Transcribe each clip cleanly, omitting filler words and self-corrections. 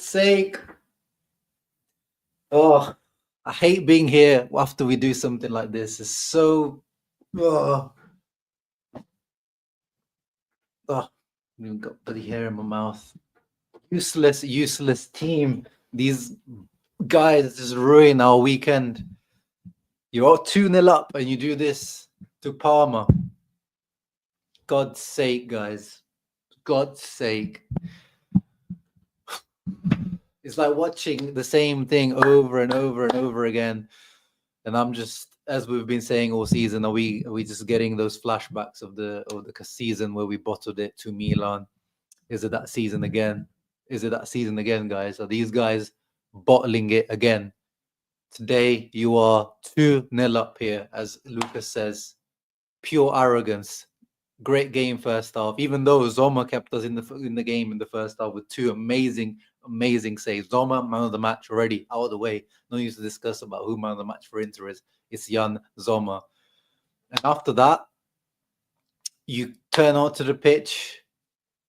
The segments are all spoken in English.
sake. Oh, I hate being here after we do something like this. It's so... Oh, I even got bloody hair in my mouth. Useless team. These guys just ruin our weekend. You're 2-0 up and you do this to Parma. God's sake, guys. God's sake. It's like watching the same thing over and over and over again. And I'm just, as we've been saying all season, are we just getting those flashbacks of the season where we bottled it to Milan? Is it that season again? Is it that season again, guys? Are these guys bottling it again? Today, you are 2-0 up here, as Lucas says. Pure arrogance. Great game first half, even though Sommer kept us in the game in the first half with two amazing saves. Sommer, man of the match already out of the way. No use to discuss about who man of the match for Inter is. It's Jan Sommer. And after that, you turn out to the pitch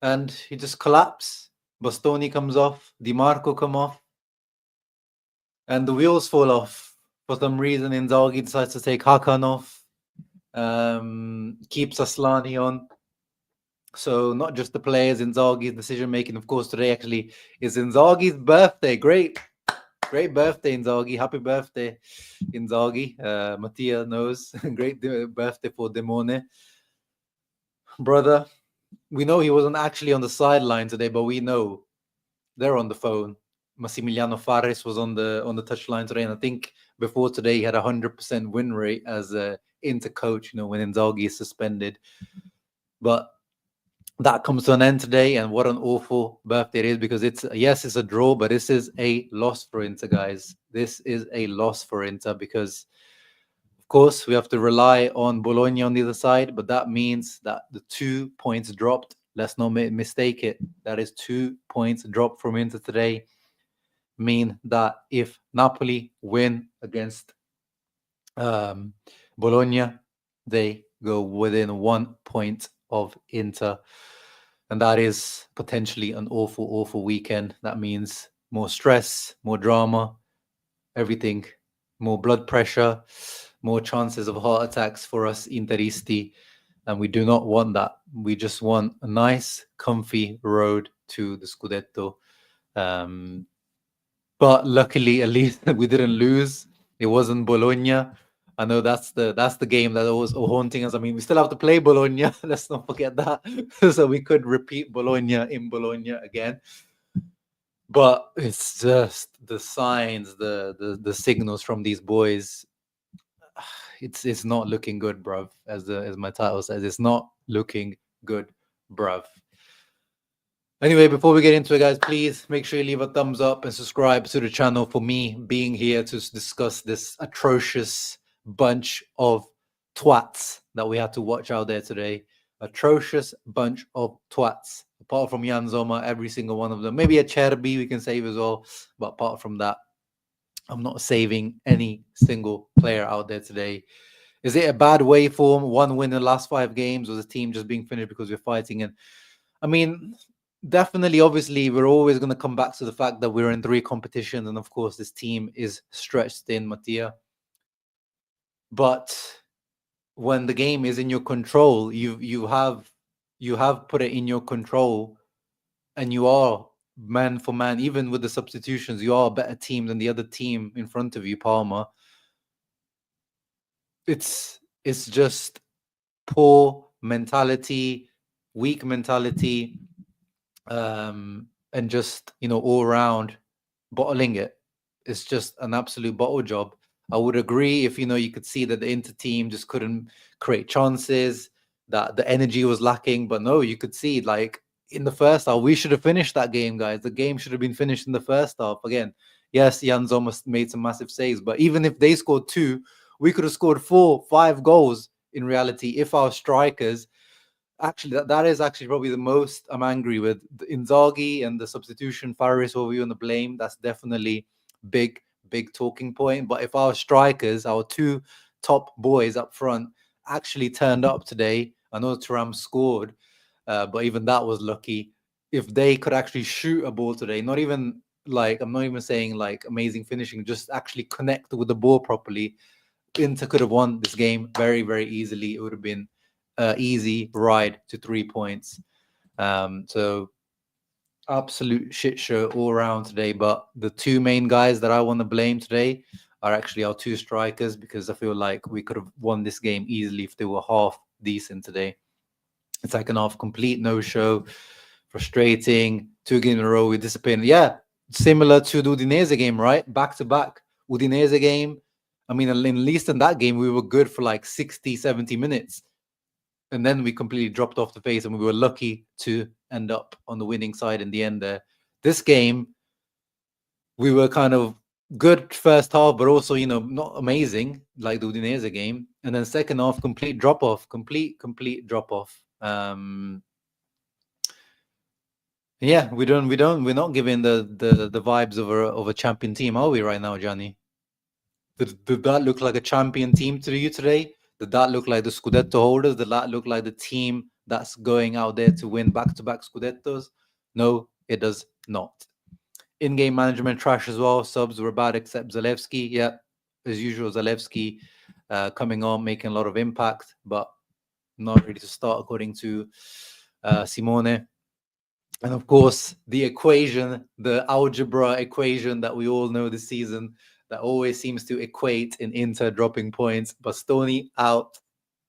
and he just collapses. Bastoni comes off, Di Marco come off, and the wheels fall off. For some reason, Inzaghi decides to take Hakan off, keeps Aslani on. So not just the players, Inzaghi's decision making. Of course, today actually is Inzaghi's birthday. Great birthday, Inzaghi. Happy birthday, Inzaghi. Mattia knows. Great birthday for Demone. Brother, we know he wasn't actually on the sideline today, but we know they're on the phone. Massimiliano Fares was on the touchline today, and I think before today he had 100% win rate as a Inter coach, when Inzaghi is suspended. But that comes to an end today, and what an awful birthday it is, because it's a draw, but this is a loss for Inter, guys. This is a loss for Inter because, of course, we have to rely on Bologna on the other side, but that means that the 2 points dropped. Let's not mistake it. That is 2 points dropped from Inter today. Mean that if Napoli win against Bologna, they go within 1 point of Inter. And that is potentially an awful weekend. That means more stress, more drama, everything, more blood pressure, more chances of heart attacks for us Interisti. And we do not want that. We just want a nice, comfy road to the Scudetto. But luckily, at least we didn't lose. It wasn't Bologna. I know that's the game that was haunting us. I mean, we still have to play Bologna. Let's not forget that. So we could repeat Bologna in Bologna again. But it's just the signs, the signals from these boys. It's not looking good, bruv. As my title says, it's not looking good, bruv. Anyway, before we get into it, guys, please make sure you leave a thumbs up and subscribe to the channel for me being here to discuss this atrocious bunch of twats that we had to watch out there today. Atrocious bunch of twats. Apart from Jan Sommer, every single one of them. Maybe a Cherby we can save as well. But apart from that, I'm not saving any single player out there today. Is it a bad way form? 1 win in the last 5 games? Was the team just being finished because we're fighting? And I mean, definitely, obviously, we're always going to come back to the fact that we're in 3 competitions. And of course, this team is stretched thin, Mattia. But when the game is in your control, you have put it in your control, and you are man for man, even with the substitutions, you are a better team than the other team in front of you, Parma. It's just poor mentality, weak mentality, and just, all around bottling it. It's just an absolute bottle job. I would agree if, you could see that the Inter team just couldn't create chances, that the energy was lacking. But no, you could see, like, in the first half, we should have finished that game, guys. The game should have been finished in the first half. Again, yes, Jan Sommer made some massive saves, but even if they scored 2, we could have scored 4, 5 goals in reality if our strikers... Actually, that is actually probably the most I'm angry with. The Inzaghi and the substitution, Faris over you and the blame, that's definitely big talking point. But if our strikers, our 2 top boys up front, actually turned up today, I know Thuram scored, but even that was lucky. If they could actually shoot a ball today, not even like, I'm not even saying like amazing finishing, just actually connect with the ball properly, Inter could have won this game very, very easily. It would have been easy ride to 3 points. So absolute shit show all around today. But the two main guys that I want to blame today are actually our two strikers, because I feel like we could have won this game easily if they were half decent today. It's like an half complete no-show, frustrating. 2 games in a row, we disappointed. Yeah, similar to the Udinese game, right? Back to back. Udinese game. I mean, at least in that game, we were good for like 60, 70 minutes. And then we completely dropped off the pace, and we were lucky to end up on the winning side in the end there. This game, we were kind of good first half, but also, not amazing like the Udinese game. And then second half, complete drop off. Yeah, we're not giving the vibes of a champion team, are we right now, Gianni? Did that look like a champion team to you today? Did that look like the Scudetto holders? Did that look like the team that's going out there to win back-to-back Scudettos? No, it does not. In-game management trash as well. Subs were bad except Zalewski. Yeah, as usual, Zalewski coming on, making a lot of impact, but not ready to start according to Simone. And of course, the equation, the algebra equation that we all know this season, that always seems to equate in Inter dropping points. Bastoni out,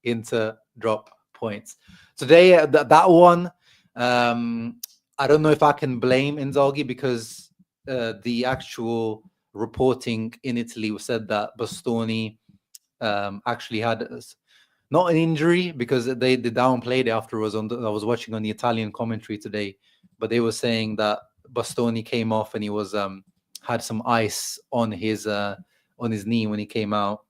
Inter drop points. Today, that one, I don't know if I can blame Inzaghi, because the actual reporting in Italy said that Bastoni actually had not an injury, because they downplayed it afterwards. I was watching on the Italian commentary today, but they were saying that Bastoni came off and he was had some ice on his knee when he came out.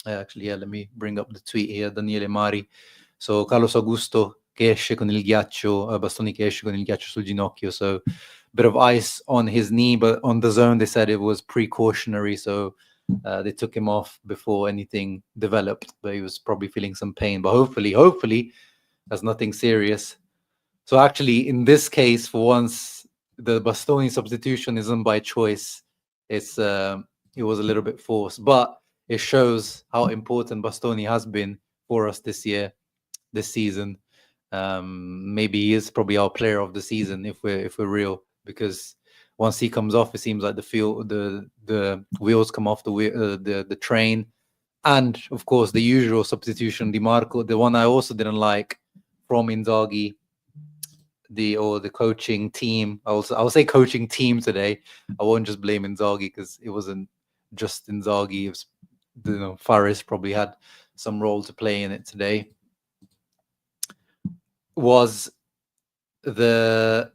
Actually, yeah, let me bring up the tweet here. Daniele Mari. So Carlos Augusto che esce con il ghiaccio, Bastoni che esce con il ghiaccio sul ginocchio. So bit of ice on his knee, but on the zone they said it was precautionary. So they took him off before anything developed, but he was probably feeling some pain. But hopefully, that's nothing serious. So actually, in this case, for once, the Bastoni substitution isn't by choice. It was a little bit forced, but it shows how important Bastoni has been for us this season. Maybe he is probably our player of the season if we're real, because once he comes off, it seems like the wheels come off the train. And of course, the usual substitution, Di Marco, the one I also didn't like from Inzaghi, the coaching team. I'll say coaching team today. I won't just blame Inzaghi, because it wasn't just Inzaghi. It was, Faris probably had some role to play in it today. Was the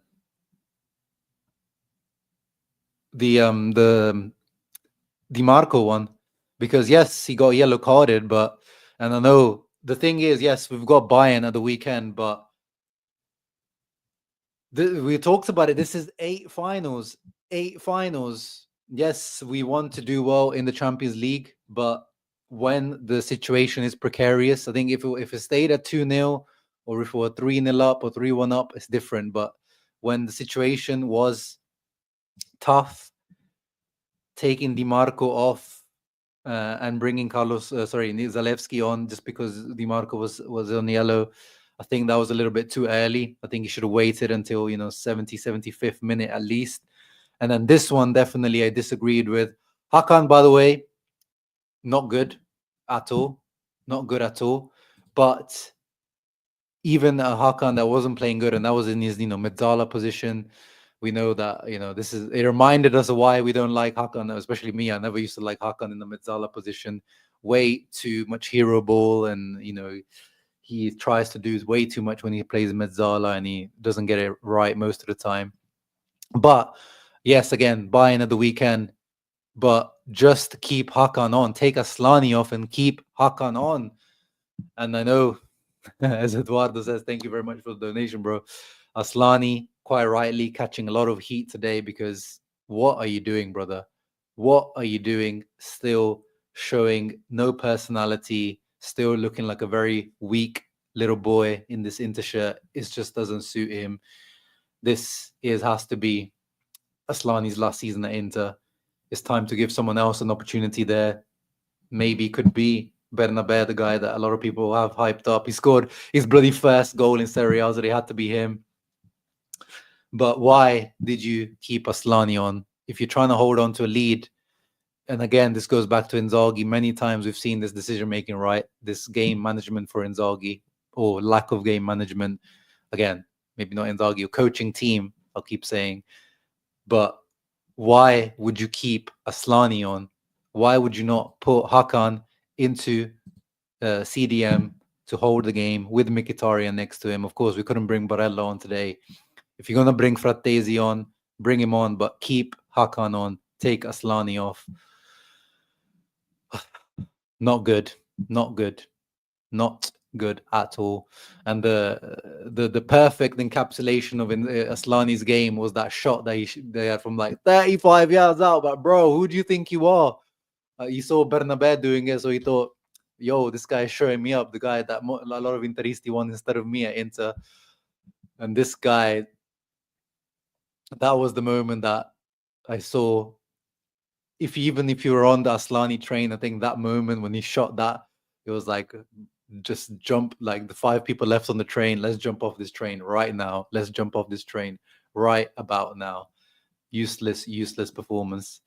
Di Marco one, because yes, he got yellow carded, and I know the thing is, yes, we've got Bayern at the weekend, but we talked about it. This is 8 finals. Yes, we want to do well in the Champions League, but when the situation is precarious, I think if it stayed at 2-0, or if we were 3-0 up or 3-1 up, it's different. But when the situation was tough, taking Di Marco off and bringing Zalewski on just because Di Marco was on yellow, I think that was a little bit too early. I think he should have waited until 70, 75th minute at least. And then this one, definitely I disagreed with. Hakan, by the way, not good at all. But even Hakan that wasn't playing good, and that was in his Mezzala position, we know that it reminded us of why we don't like Hakan, especially me. I never used to like Hakan in the Mezzala position. Way too much hero ball, and he tries to do way too much when he plays Mezzala, and he doesn't get it right most of the time. But yes, again, Bayern at the weekend, but just keep Hakan on. Take Aslani off and keep Hakan on. And I know, as Eduardo says, thank you very much for the donation, bro. Aslani, quite rightly, catching a lot of heat today, because what are you doing, brother? What are you doing? Still showing no personality, still looking like a very weak little boy in this Inter shirt. It just doesn't suit him. This has to be Aslani's last season at Inter. It's time to give someone else an opportunity there. Maybe could be Bernabé, the guy that a lot of people have hyped up. He scored his bloody first goal in Serie A, so it had to be him. But why did you keep Aslani on? If you're trying to hold on to a lead, and again, this goes back to Inzaghi. Many times we've seen this decision-making, right? This game management for Inzaghi, or lack of game management. Again, maybe not Inzaghi, a coaching team, I'll keep saying. But why would you keep Aslani on? Why would you not put Hakan into CDM to hold the game with Mkhitaryan next to him? Of course, we couldn't bring Barella on today. If you're going to bring Frattesi on, bring him on, but keep Hakan on. Take Aslani off. Not good. Not good. Not good at all. And the perfect encapsulation of Aslani's game was that shot that they had from like 35 yards out. But bro, who do you think you are? He saw Bernabé doing it, so he thought, yo, this guy is showing me up. The guy that a lot of Interisti won instead of me at Inter. And this guy, that was the moment that I saw. Even if you were on the Aslani train, I think that moment when he shot that, it was like, just jump, like the 5 people left on the train. Let's jump off this train right now. Let's jump off this train right about now. Useless performance.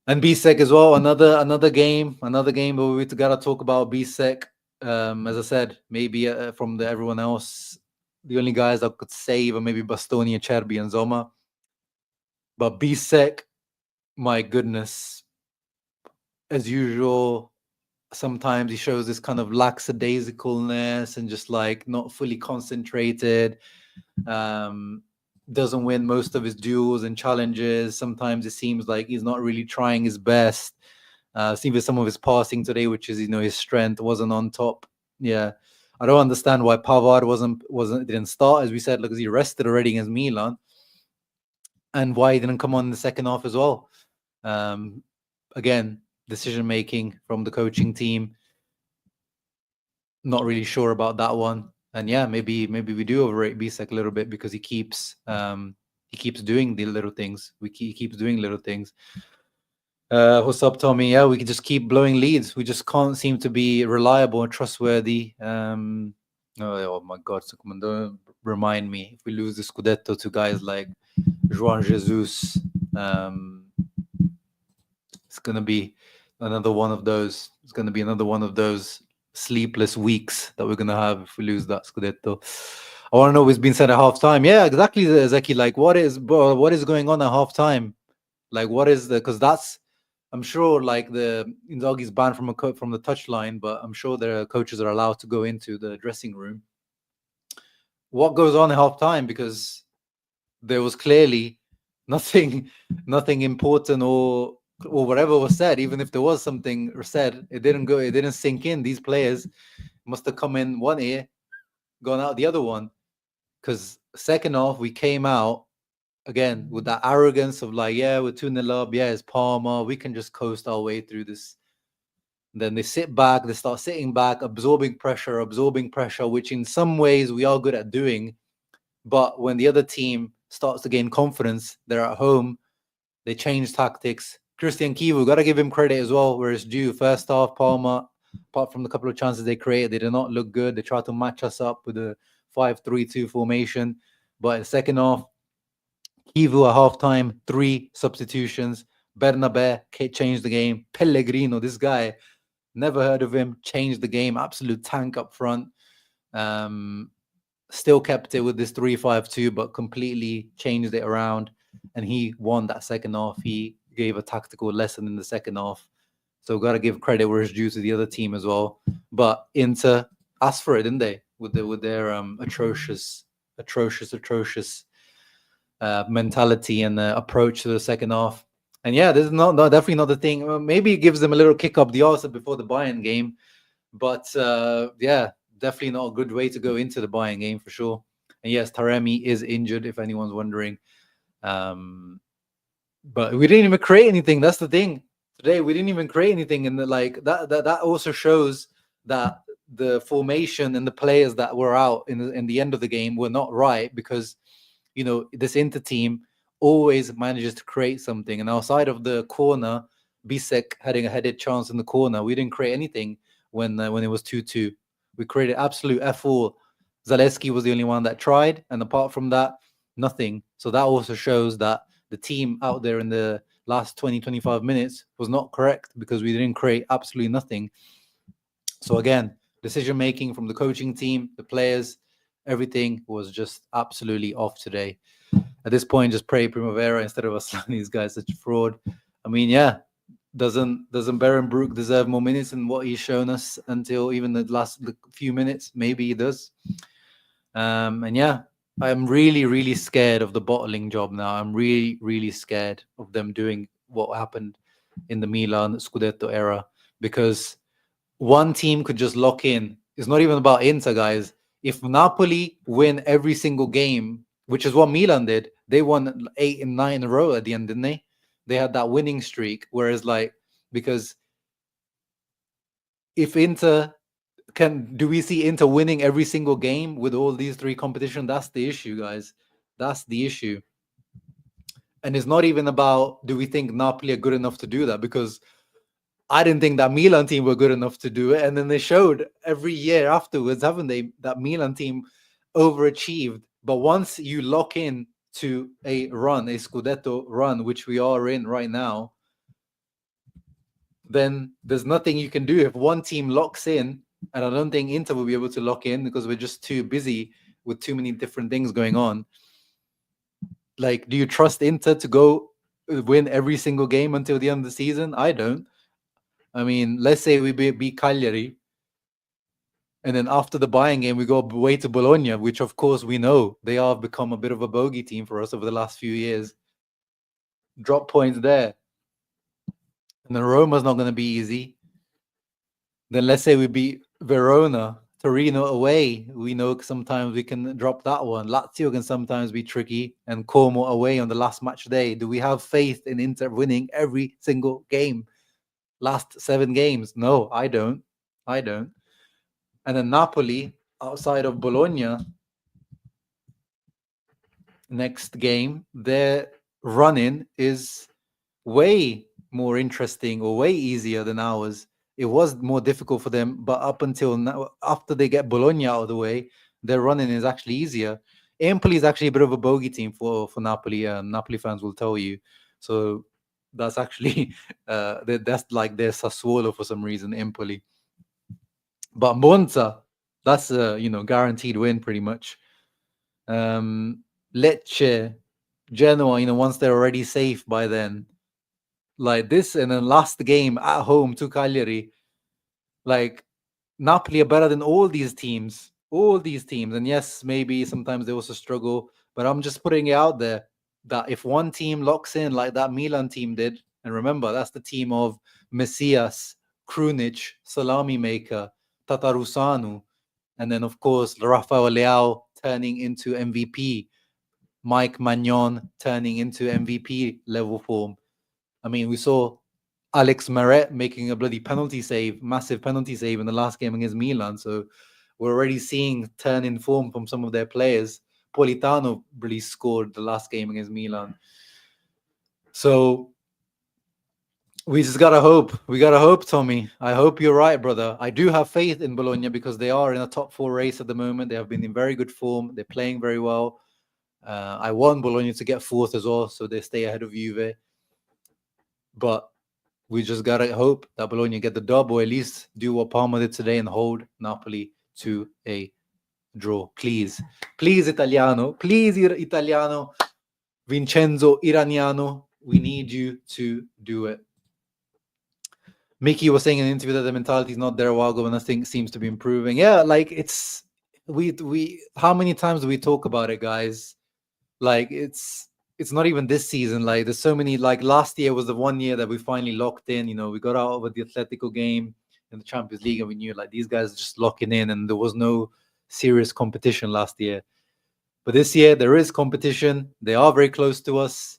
And Bisseck as well. Another game. But we gotta talk about Bisseck. As I said, maybe from everyone else, the only guys I could save are maybe Bastoni, Acerbi, and Sommer. But Bisseck, my goodness, as usual, sometimes he shows this kind of lackadaisicalness and just like not fully concentrated. Doesn't win most of his duels and challenges. Sometimes it seems like he's not really trying his best. Seems some of his passing today, which is his strength, wasn't on top. Yeah, I don't understand why Pavard didn't start, as we said, because he rested already against Milan, and why he didn't come on in the second half as well. Again, decision making from the coaching team. Not really sure about that one. And yeah, maybe we do overrate Bisseck a little bit because he keeps doing the little things. He keeps doing little things. What's up, Tommy? Yeah, we can just keep blowing leads. We just can't seem to be reliable and trustworthy. Oh my God, don't remind me. If we lose the Scudetto to guys like João Jesus, it's gonna be another one of those. It's gonna be another one of those sleepless weeks that we're gonna have if we lose that Scudetto. I want to know what's been said at halftime. Yeah, exactly, Zeki. Like, what is going on at halftime? Like, what is because that's, I'm sure, like the Inzaghi's banned from the touchline, but I'm sure their coaches are allowed to go into the dressing room. What goes on at halftime? Because there was clearly nothing important or whatever was said. Even if there was something said, it didn't sink in. These players must have come in one ear, gone out the other one. Because second half, we came out again with that arrogance of like, yeah, we're 2-0 up. Yeah, it's Parma. We can just coast our way through this. And then they start sitting back, absorbing pressure, which in some ways we are good at doing. But when the other team starts to gain confidence, they're at home, they change tactics. Christian Kivu, got to give him credit as well, where it's due. First half, Parma, apart from the couple of chances they created, they did not look good. They tried to match us up with a 5-3-2 formation. But in the second half, Kivu at halftime, 3 substitutions. Bernabé changed the game. Pellegrino, this guy, never heard of him, changed the game. Absolute tank up front. Still kept it with this 3-5-2, but completely changed it around. And he won that second half. He gave a tactical lesson in the second half. So got to give credit where it's due to the other team as well. But Inter asked for it, didn't they? With their atrocious mentality and approach to the second half. And yeah, this is definitely not the thing. Maybe it gives them a little kick up the arse before the Bayern game. But yeah, definitely not a good way to go into the Bayern game for sure. And yes, Taremi is injured, if anyone's wondering. But we didn't even create anything. That's the thing. Today we didn't even create anything, and that also shows that the formation and the players that were out in the end of the game were not right, because this Inter team always manages to create something. And outside of the corner, Bisseck having a headed chance in the corner, we didn't create anything when it was 2-2. We created absolute F4. Zaleski was the only one that tried, and apart from that, nothing. So that also shows that the team out there in the last 20-25 minutes was not correct, because we didn't create absolutely nothing. So again, decision making from the coaching team, the players, everything was just absolutely off today. At this point, just pray Primavera instead of Aslani. These guys such a fraud. I mean, yeah, doesn't Berenbrook deserve more minutes than what he's shown us until even the last few minutes? Maybe he does. And yeah, I'm really scared of the bottling job now. I'm really scared of them doing what happened in the Milan Scudetto era, because one team could just lock in. It's not even about Inter, guys. If Napoli win every single game, which is what Milan did, they won 8 and 9 in a row at the end, didn't they? They had that winning streak. Whereas, because if Inter do we see Inter winning every single game with all these three competitions? That's the issue, guys. That's the issue. And it's not even about, do we think Napoli are good enough to do that? Because I didn't think that Milan team were good enough to do it. And then they showed every year afterwards, haven't they, that Milan team overachieved. But once you lock in to a run, a Scudetto run, which we are in right now, then there's nothing you can do. If one team locks in, and I don't think Inter will be able to lock in because we're just too busy with too many different things going on. Like, do you trust Inter to go win every single game until the end of the season? I don't. I mean, let's say we beat Cagliari, and then after the buying game, we go away to Bologna, which of course we know they have become a bit of a bogey team for us over the last few years. Drop points there. And then Roma's not going to be easy. Then let's say we beat Verona, Torino away. We know sometimes we can drop that one. Lazio can sometimes be tricky, and Como away on the last match day. Do we have faith in Inter winning every single game? Last 7 games? No, I don't. And then Napoli, outside of Bologna, next game, their run-in is way more interesting or way easier than ours. It was more difficult for them, but up until now, after they get Bologna out of the way, their running is actually easier. Empoli is actually a bit of a bogey team for Napoli. Napoli fans will tell you. So that's actually that's like their Sassuolo for some reason, Empoli. But Monza, that's a guaranteed win pretty much. Lecce, Genoa, once they're already safe by then. Like this, and then last game at home to Cagliari, like Napoli are better than all these teams. And yes, maybe sometimes they also struggle, but I'm just putting it out there that if one team locks in like that Milan team did, and remember, that's the team of Messias, Krunic, Salami Maker, Tatarusanu, and then of course Rafael Leao turning into MVP, Mike Magnon turning into MVP level form. I mean, we saw Alex Meret making a bloody massive penalty save in the last game against Milan. So we're already seeing turn in form from some of their players. Politano really scored the last game against Milan. So we just gotta hope. We gotta hope, Tommy. I hope you're right, brother. I do have faith in Bologna because they are in a top 4 race at the moment. They have been in very good form. They're playing very well. I want Bologna to get 4th as well, so they stay ahead of Juve. But we just gotta hope that Bologna get the dub, or at least do what Parma did today and hold Napoli to a draw. Please, Italiano. Please, Italiano. Vincenzo Iraniano. We need you to do it. Mickey was saying in an interview that the mentality is not there a while ago, and I think seems to be improving. Yeah, like it's we. How many times do we talk about it, guys? Like it's not even this season. Like there's so many. Like last year was the one year that we finally locked in. We got out of the Atletico game in the Champions League, and we knew like these guys are just locking in, and there was no serious competition last year. But this year there is competition. They are very close to us.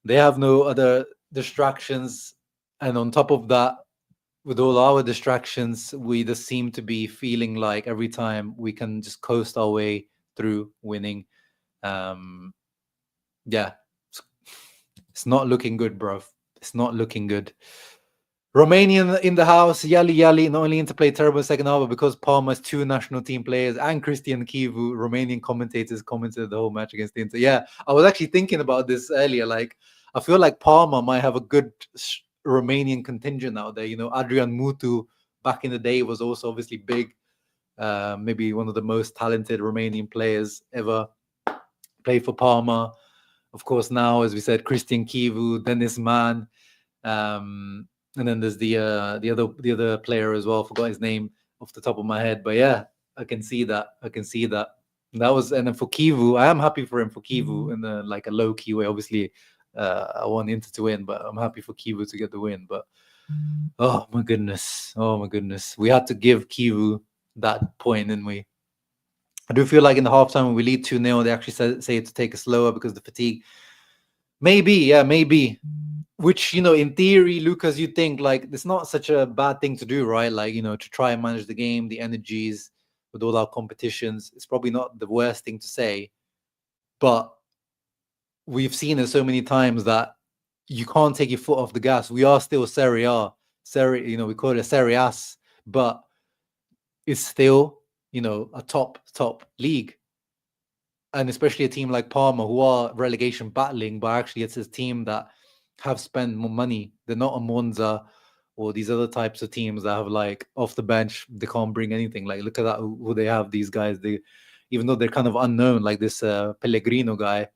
They have no other distractions, and on top of that, with all our distractions, we just seem to be feeling like every time we can just coast our way through winning. yeah, it's not looking good, bro. It's not looking good. Romanian in the house, Yali Yali, not only into play terrible second half, but because Parma's 2 national team players and Christian Kivu, Romanian commentators commented the whole match against Inter. Yeah, I was actually thinking about this earlier. Like, I feel like Parma might have a good Romanian contingent out there. You know, Adrian Mutu back in the day was also obviously big. Maybe one of the most talented Romanian players ever. Played for Parma. Of course, now, as we said, Christian Kivu, Dennis Mann. And then there's the other player as well. Forgot his name off the top of my head, but yeah, I can see that. That was, and then for Kivu, I am happy for him for Kivu in the like a low key way. Obviously, I want Inter to win, but I'm happy for Kivu to get the win. But oh my goodness, we had to give Kivu that point, didn't we? I do feel like in the halftime when we lead 2-0, they actually say to take it slower because of the fatigue. Maybe. Which, you know, in theory, Lucas, you think like it's not such a bad thing to do, right? Like, you know, to try and manage the game, the energies with all our competitions. It's probably not the worst thing to say, but we've seen it so many times that you can't take your foot off the gas. We are still Serie A, you know, we call it Serie A, but it's still, you know, a top league. And especially a team like Parma, who are relegation battling, but actually it's a team that have spent more money. They're not a Monza or these other types of teams that have like off the bench, they can't bring anything. Like, look at that, who they have, these guys. They, even though they're kind of unknown, like this Pellegrino guy.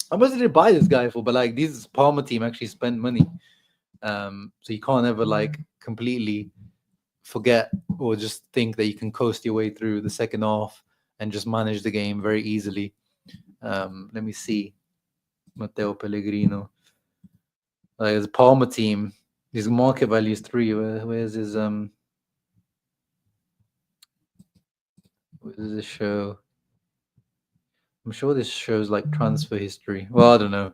How much did they buy this guy for? But like, this Parma team actually spent money. So you can't ever like completely forget or just think that you can coast your way through the second half and just manage the game very easily. Let me see. Matteo Pellegrino. Like, his Parma team, his market value is 3. Where's his where does this show? I'm sure this shows like transfer history. Well, I don't know.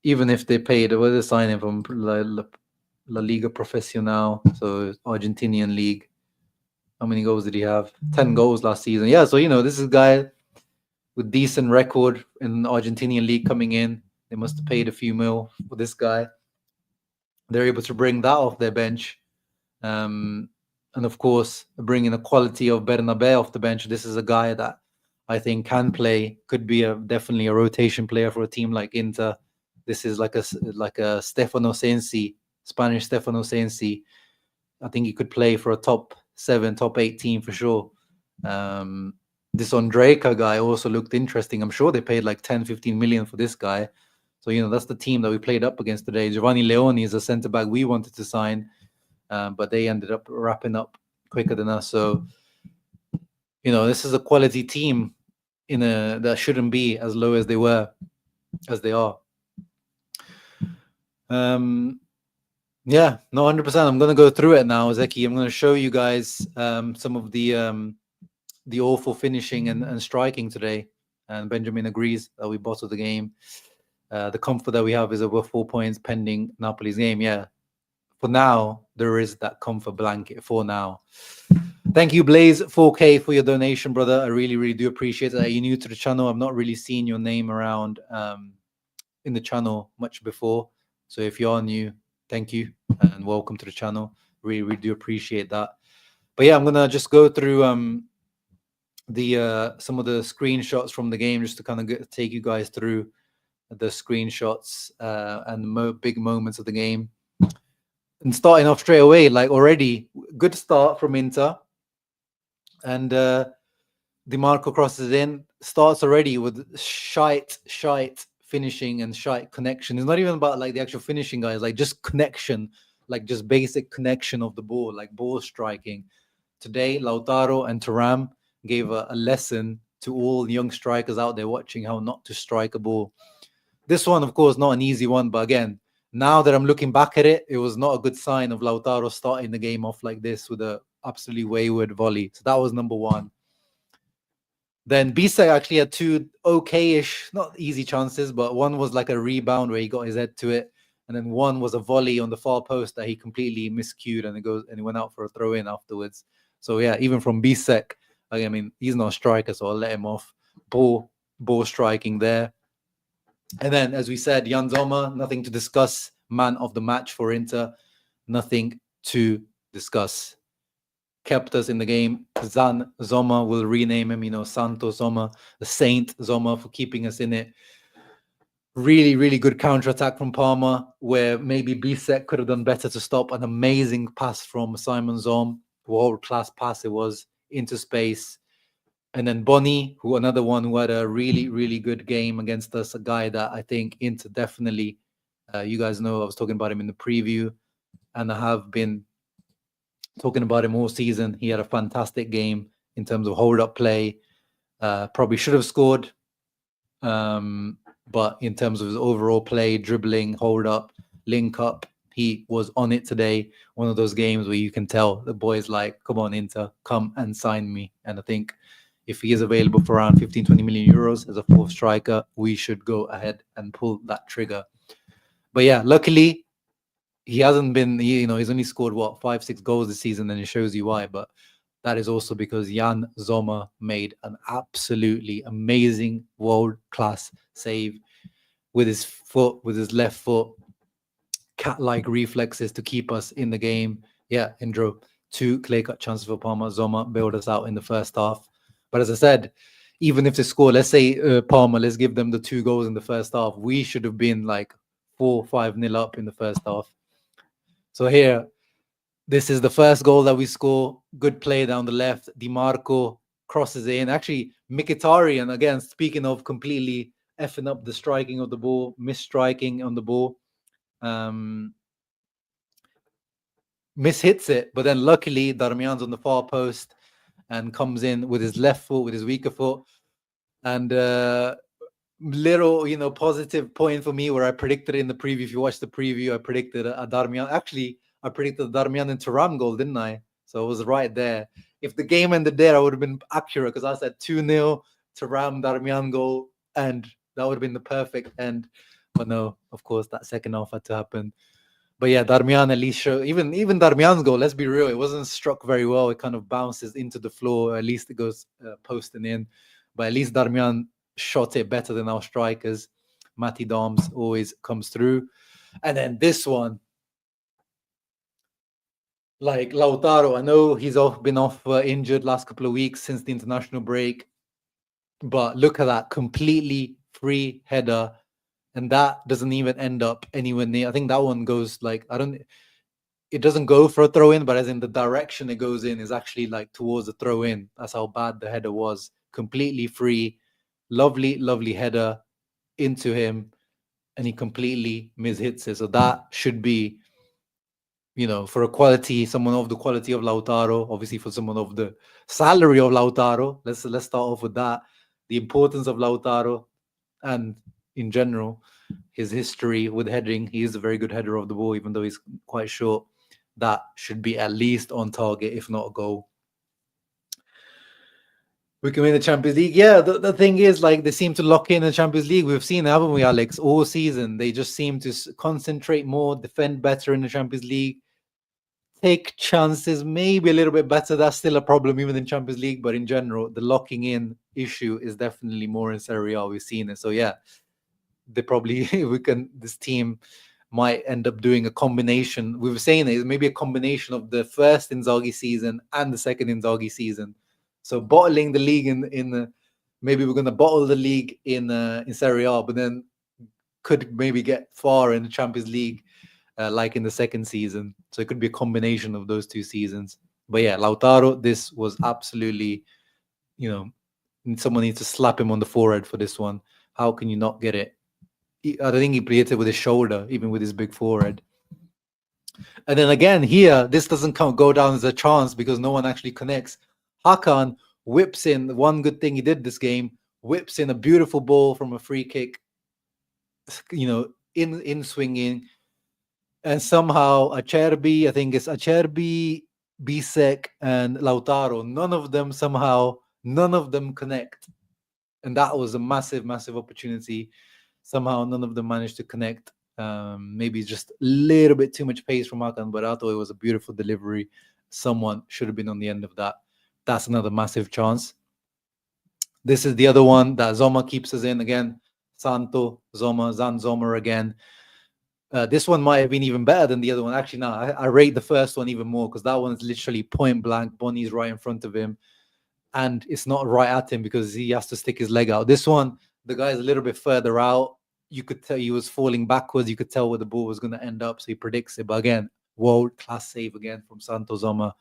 Even if they paid, what they signing from La Liga Profesional, so Argentinian league. How many goals did he have? 10 goals last season. Yeah, so, you know, this is a guy with decent record in the Argentinian league coming in. They must have paid a few mil for this guy. They're able to bring that off their bench. And of course, bringing the quality of Bernabé off the bench. This is a guy that I think can play, could be definitely a rotation player for a team like Inter. This is like a Stefano Sensi, Spanish Stefano Sensi. I think he could play for a top 7, top 8 team for sure. This Ondrejka guy also looked interesting. I'm sure they paid like 10, 15 million for this guy. So, you know, that's the team that we played up against today. Giovanni Leoni is a centre-back we wanted to sign, but they ended up wrapping up quicker than us. So, you know, this is a quality team that shouldn't be as low as they are. Yeah, no, 100%. I'm going to go through it now, Zeki. I'm going to show you guys some of the awful finishing and striking today. And Benjamin agrees that we bottled the game. The comfort that we have is over 4 points pending Napoli's game. Yeah, for now, there is that comfort blanket for now. Thank you, Blaze 4K, for your donation, brother. I really, really do appreciate it. You're new to the channel. I've not really seen your name around in the channel much before. So if you are new, thank you and welcome to the channel. Really, really do appreciate that. But yeah, I'm going to just go through some of the screenshots from the game just to kind of take you guys through the screenshots and big moments of the game. And starting off straight away, like already good start from Inter. And Di Marco crosses in, starts already with shite finishing and shite connection. It's not even about like the actual finishing, guys, like just connection, like just basic connection of the ball, like ball striking. Today, Lautaro and Thuram gave a lesson to all young strikers out there watching how not to strike a ball. This one, of course, not an easy one, but again, now that I'm looking back at it, it was not a good sign of Lautaro starting the game off like this with a absolutely wayward volley. So that was number one. Then Bisseck actually had 2 okay-ish, not easy chances, but one was like a rebound where he got his head to it, and then one was a volley on the far post that he completely miscued, and he went out for a throw-in afterwards. So yeah, even from Bisseck, I mean, he's not a striker, so I'll let him off. Ball striking there. And then, as we said, Jan Sommer, nothing to discuss. Man of the match for Inter, nothing to discuss. Kept us in the game. Zan Sommer, will rename him, Santo Sommer, the Saint Sommer, for keeping us in it. Really, really good counter-attack from Parma, where maybe Bisseck could have done better to stop an amazing pass from Simon Zom. World-class pass it was into space. And then Bonnie, another one who had a really, really good game against us, a guy that I think Inter definitely, you guys know I was talking about him in the preview, and I have been talking about him all season. He had a fantastic game in terms of hold-up play. Probably should have scored. But in terms of his overall play, dribbling, hold up, link up, he was on it today. One of those games where you can tell the boy's like, come on, Inter, come and sign me. And I think if he is available for around 15, 20 million euros as a fourth striker, we should go ahead and pull that trigger. But yeah, luckily, he hasn't been, he's only scored, 5, 6 goals this season, and it shows you why. But that is also because Jan Sommer made an absolutely amazing world-class save with his foot, with his left foot, cat-like reflexes to keep us in the game. Yeah, Indro, 2 clear-cut chances for Parma. Sommer bailed us out in the first half. But as I said, even if they score, let's say Parma, let's give them the 2 goals in the first half. We should have been like 4-5-0 up in the first half. So here, this is the first goal that we score. Good play down the left. Di Marco crosses in. Actually, Mkhitaryan, again, speaking of completely effing up the striking of the ball, misstriking on the ball, mishits it. But then luckily, Darmian's on the far post and comes in with his left foot, with his weaker foot. And little, positive point for me where I predicted in the preview. If you watch the preview, I predicted a Darmian. Actually, I predicted the Darmian and Thuram goal, didn't I? So I was right there. If the game ended there, I would have been accurate because I said 2-0 Thuram Darmian goal, and that would have been the perfect end. But no, of course, that second half had to happen. But yeah, Darmian at least showed, even Darmian's goal, let's be real, it wasn't struck very well. It kind of bounces into the floor. At least it goes posting in. But at least Darmian shot it better than our strikers. Matty Doms always comes through. And then this one, like Lautaro, I know he's been off injured last couple of weeks since the international break. But look at that, completely free header. And that doesn't even end up anywhere near. I think that one goes like, it doesn't go for a throw in, but as in the direction it goes in is actually like towards a throw in. That's how bad the header was. Completely free. Lovely, lovely header into him. And he completely mishits it. So that should be, for someone of the quality of Lautaro, obviously for someone of the salary of Lautaro. Let's start off with that. The importance of Lautaro and in general, his history with heading. He is a very good header of the ball, even though he's quite short. That should be at least on target, if not a goal. We can win the Champions League. Yeah, the thing is, like, they seem to lock in the Champions League. We've seen, haven't we, Alex, all season. They just seem to concentrate more, defend better in the Champions League, take chances maybe a little bit better. That's still a problem even in Champions League, but in general, the locking in issue is definitely more in Serie A. We've seen it. So yeah, they probably this team might end up doing a combination. We were saying it maybe a combination of the first Inzaghi season and the second Inzaghi season. So bottling the league in maybe we're going to bottle the league in Serie A, but then could maybe get far in the Champions League like in the second season. So it could be a combination of those 2 seasons. But yeah, Lautaro, this was absolutely, someone needs to slap him on the forehead for this one. How can you not get it? I think he played it with his shoulder, even with his big forehead. And then again, here, this doesn't go down as a chance because no one actually connects. Hakan whips in, one good thing he did this game, whips in a beautiful ball from a free kick, in swinging. And somehow Acerbi, I think it's Acerbi, Bisseck, and Lautaro, none of them connect. And that was a massive, massive opportunity. Somehow none of them managed to connect. Maybe just a little bit too much pace from Hakan, but I thought it was a beautiful delivery. Someone should have been on the end of that. That's another massive chance. This is the other one that Sommer keeps us in. Again, Sommer again. This one might have been even better than the other one. Actually, no, I rate the first one even more because that one's literally point blank. Bonnie's right in front of him, and it's not right at him because he has to stick his leg out. This one, the guy's a little bit further out. You could tell he was falling backwards. You could tell where the ball was going to end up, so he predicts it. But again, world-class save again from Sommer.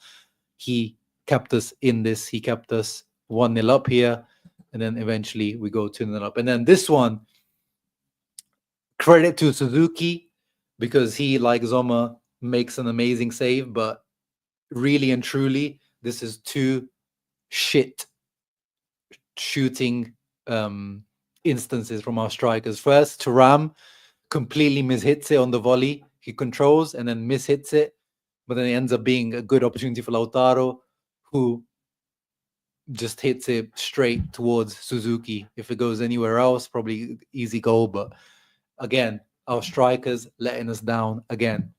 He kept us in this. He kept us 1-0 up here, and then eventually we go 2-0 up. And then this one, credit to Suzuki, because he, like Sommer, makes an amazing save. But really and truly, this is two shit shooting instances from our strikers. First, Thuram completely mishits it on the volley. He controls and then mishits it, but then it ends up being a good opportunity for Lautaro, who just hits it straight towards Suzuki. If it goes anywhere else, probably easy goal. But again, our strikers letting us down again.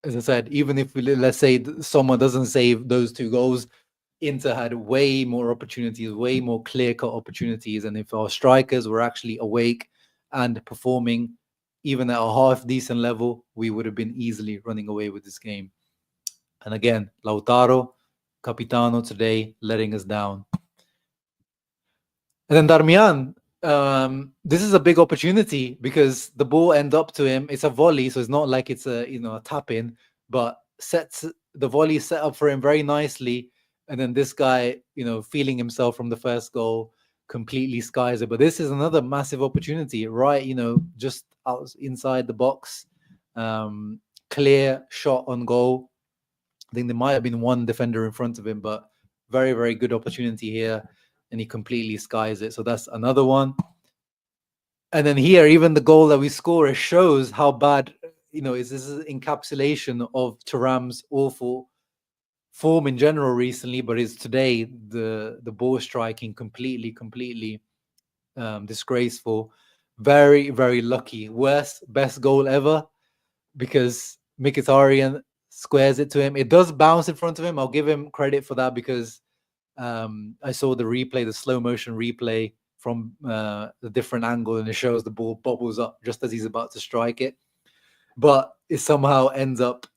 As I said, even if let's say someone doesn't save those two goals, Inter had way more opportunities, way more clear-cut opportunities. And if our strikers were actually awake and performing even at a half-decent level, we would have been easily running away with this game. And again, Lautaro, Capitano today, letting us down. And then Darmian, this is a big opportunity because the ball ends up to him. It's a volley, so it's not like it's a tap-in, but the volley set up for him very nicely. And then this guy, feeling himself from the first goal, completely skies it. But this is another massive opportunity, right? Just out inside the box, clear shot on goal. I think there might have been one defender in front of him, but very, very good opportunity here. And he completely skies it. So that's another one. And then here, even the goal that we score, it shows how bad, this is an encapsulation of Thuram's awful form in general recently, but is today the ball striking completely disgraceful. Very, very lucky. Best goal ever, because Mkhitaryan squares it to him. It does bounce in front of him. I'll give him credit for that because I saw the slow motion replay from the different angle, and it shows the ball bobbles up just as he's about to strike it. But it somehow ends up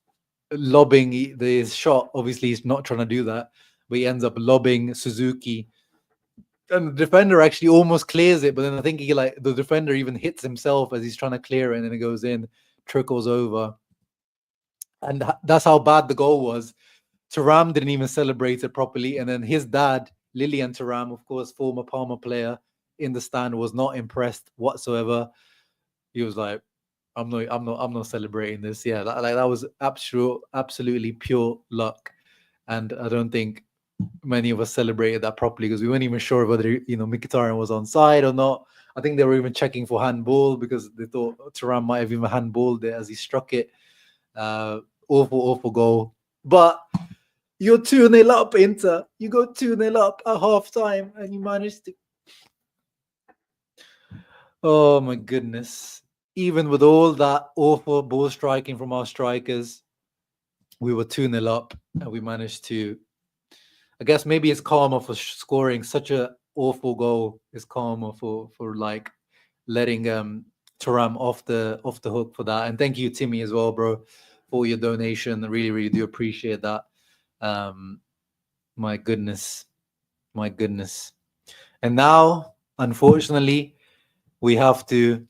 lobbing the shot. Obviously, he's not trying to do that, but he ends up lobbing Suzuki. And the defender actually almost clears it, but then I think the defender even hits himself as he's trying to clear it, and then it goes in, trickles over. And that's how bad the goal was. Thuram didn't even celebrate it properly. And then his dad, Lilian Thuram, of course, former Parma player, in the stand, was not impressed whatsoever. He was like, I'm not celebrating this. Yeah, that was absolutely pure luck. And I don't think many of us celebrated that properly because we weren't even sure whether Mkhitaryan was onside or not. I think they were even checking for handball because they thought Thuram might have even handballed it as he struck it. Awful goal. But you're 2-0 up, Inter. You go 2-0 up at half time and you managed to. Oh my goodness. Even with all that awful ball striking from our strikers, we were 2-0 up and we managed to. I guess maybe it's karma for scoring such a awful goal. It's karma for like letting Thuram off the hook for that. And thank you, Timmy, as well, bro, for your donation. I really, really do appreciate that. My goodness. And now, unfortunately, we have to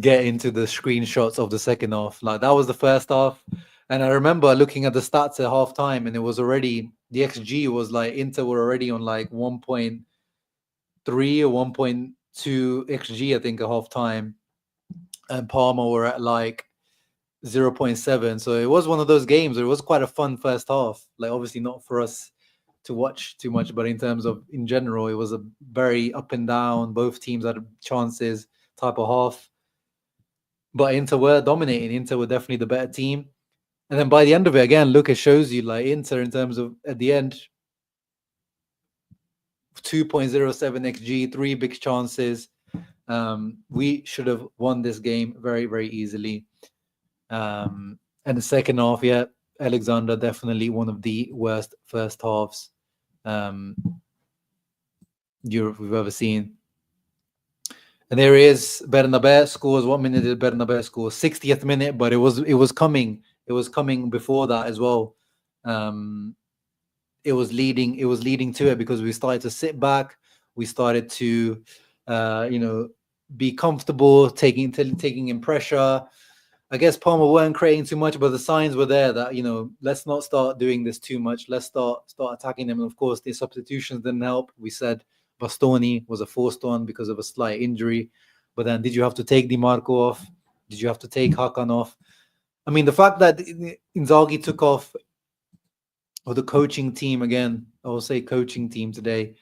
get into the screenshots of the second half. Like, that was the first half. And I remember looking at the stats at half time, and it was already, the XG was like, Inter were already on like 1.3 or 1.2 XG, I think, at half time. And Parma were at like 0.7. So it was one of those games. It was quite a fun first half. Like, obviously not for us to watch too much, but in terms of, in general, it was a very up and down. Both teams had chances type of half. But Inter were dominating. Inter were definitely the better team. And then by the end of it, again, look, it shows you like Inter in terms of at the end, 2.07 XG, 3 big chances. We should have won this game very, very easily. And the second half, yeah, Alexander, definitely one of the worst first halves we've ever seen. And there is Bernabé scores. What minute did Bernabé score? 60th minute, but it was coming. It was coming before that as well. It was leading to it because we started to sit back. We started to, be comfortable, taking in pressure. I guess Parma weren't creating too much, but the signs were there that let's not start doing this too much. Let's start attacking them. And of course, the substitutions didn't help. We said Bastoni was a forced one because of a slight injury. But then, did you have to take Di Marco off? Did you have to take Hakan off? I mean, the fact that Inzaghi took off, or the coaching team again, I will say coaching team today,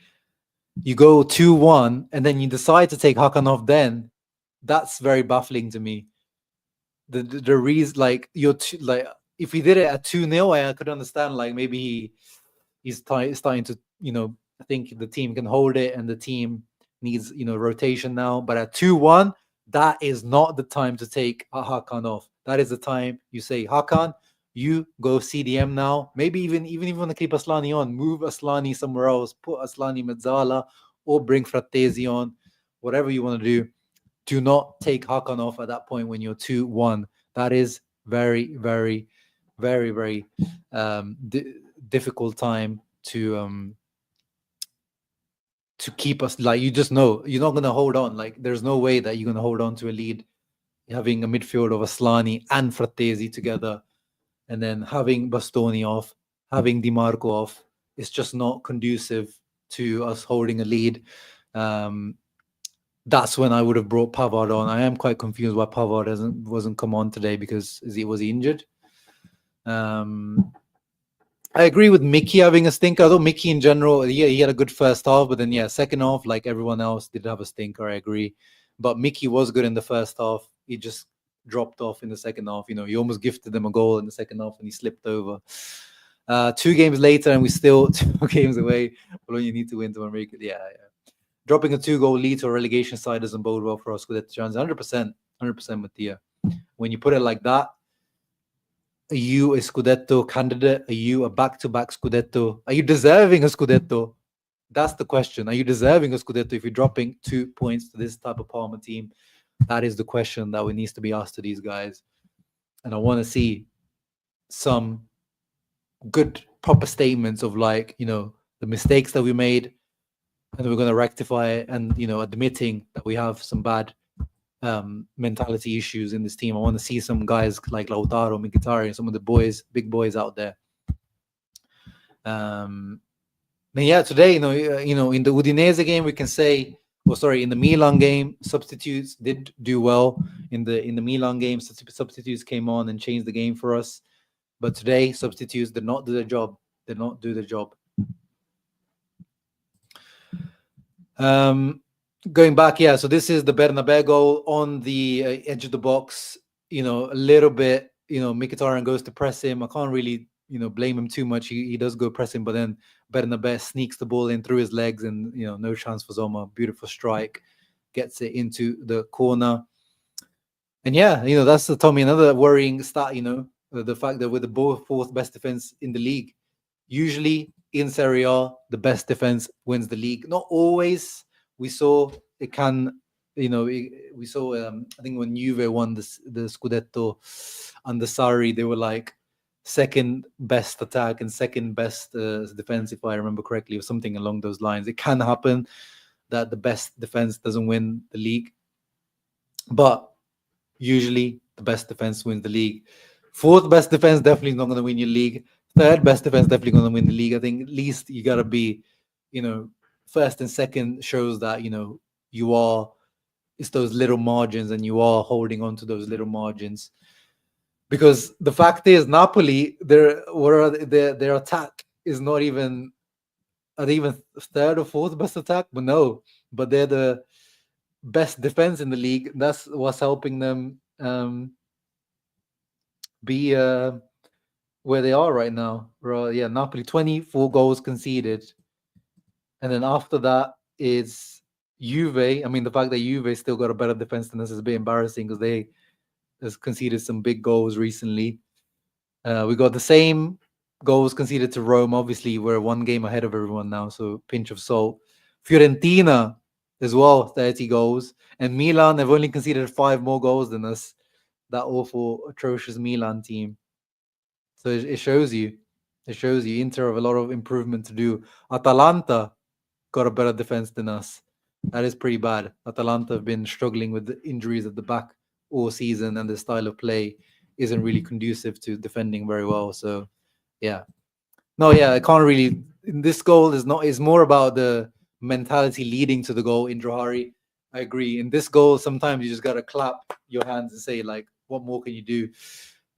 you go 2-1 and then you decide to take Hakan off, then that's very baffling to me. The reason, like, if he did it at 2-0, I could understand, like, maybe he's starting to, I think the team can hold it and the team needs, rotation now. But at 2-1, that is not the time to take Hakan off. That is the time you say, Hakan, you go CDM now. Maybe even if you want to keep Aslani on, move Aslani somewhere else, put Aslani mezzala, or bring Frattesi on, whatever you want to do. Do not take Hakan off at that point when you're 2-1. That is very, very, very, very difficult time to keep us. Like, you just know you're not going to hold on. Like, there's no way that you're going to hold on to a lead, having a midfield of Aslani and Frattesi together, and then having Bastoni off, having Di Marco off. It's just not conducive to us holding a lead. That's when I would have brought Pavard on. I am quite confused why Pavard wasn't come on today, because was he injured? I agree with Mickey having a stinker. Although Mickey in general, he had a good first half, but then second half, like everyone else, did have a stinker. I agree, but Mickey was good in the first half. He just dropped off in the second half. He almost gifted them a goal in the second half and he slipped over. 2 games later, and we still 2 games away. Bologna need to win to make it. Yeah. Dropping a 2-goal lead to a relegation side doesn't bode well for us. Scudetto chance. 100%, Mattia. When you put it like that, are you a Scudetto candidate? Are you a back-to-back Scudetto? Are you deserving a Scudetto? That's the question. Are you deserving a Scudetto if you're dropping 2 points to this type of Parma team? That is the question that needs to be asked to these guys. And I want to see some good, proper statements of, like, the mistakes that we made, and we're going to rectify it, and admitting that we have some bad mentality issues in this team. I want to see some guys like Lautaro, Mkhitaryan, some of the big boys out there. Then today, in the Udinese game, we can say, in the Milan game, substitutes did do well. In the Milan game, substitutes came on and changed the game for us. But today, substitutes did not do their job. Going back, so this is the Bernabé goal on the edge of the box. A little bit, Mkhitaryan goes to press him. I can't really, blame him too much. He does go press him, but then Bernabé sneaks the ball in through his legs, and no chance for Sommer. Beautiful strike, gets it into the corner. And that's Tommy, another worrying stat. The fact that we're the 4th best defense in the league. Usually in Serie A, the best defense wins the league. Not always. We saw it can, we saw, I think when Juve won the Scudetto under Sarri, they were like second best attack and second best defense, if I remember correctly, or something along those lines. It can happen that the best defense doesn't win the league, but usually the best defense wins the league. 4th best defense definitely not going to win your league. 3rd best defense definitely going to win the league. I think at least you got to be, 1st and 2nd shows that, you are, it's those little margins, and you are holding on to those little margins. Because the fact is, Napoli, their attack is not even, are they even 3rd or 4th best attack? But no, but they're the best defense in the league. That's what's helping them be where they are right now. Napoli, 24 goals conceded. And then after that is Juve. I mean, the fact that Juve still got a better defense than us is a bit embarrassing, because they has conceded some big goals recently. We got the same goals conceded to Rome. Obviously, we're 1 game ahead of everyone now, so pinch of salt. Fiorentina as well, 30 goals. And Milan have only conceded 5 more goals than us. That awful, atrocious Milan team. So it shows you. It shows you Inter have a lot of improvement to do. Atalanta got a better defense than us. That is pretty bad. Atalanta have been struggling with the injuries at the back all season, and the style of play isn't really conducive to defending very well. So, yeah. No, yeah, I can't really. This goal is more about the mentality leading to the goal in Johari. I agree. In this goal, sometimes you just gotta clap your hands and say, like, what more can you do?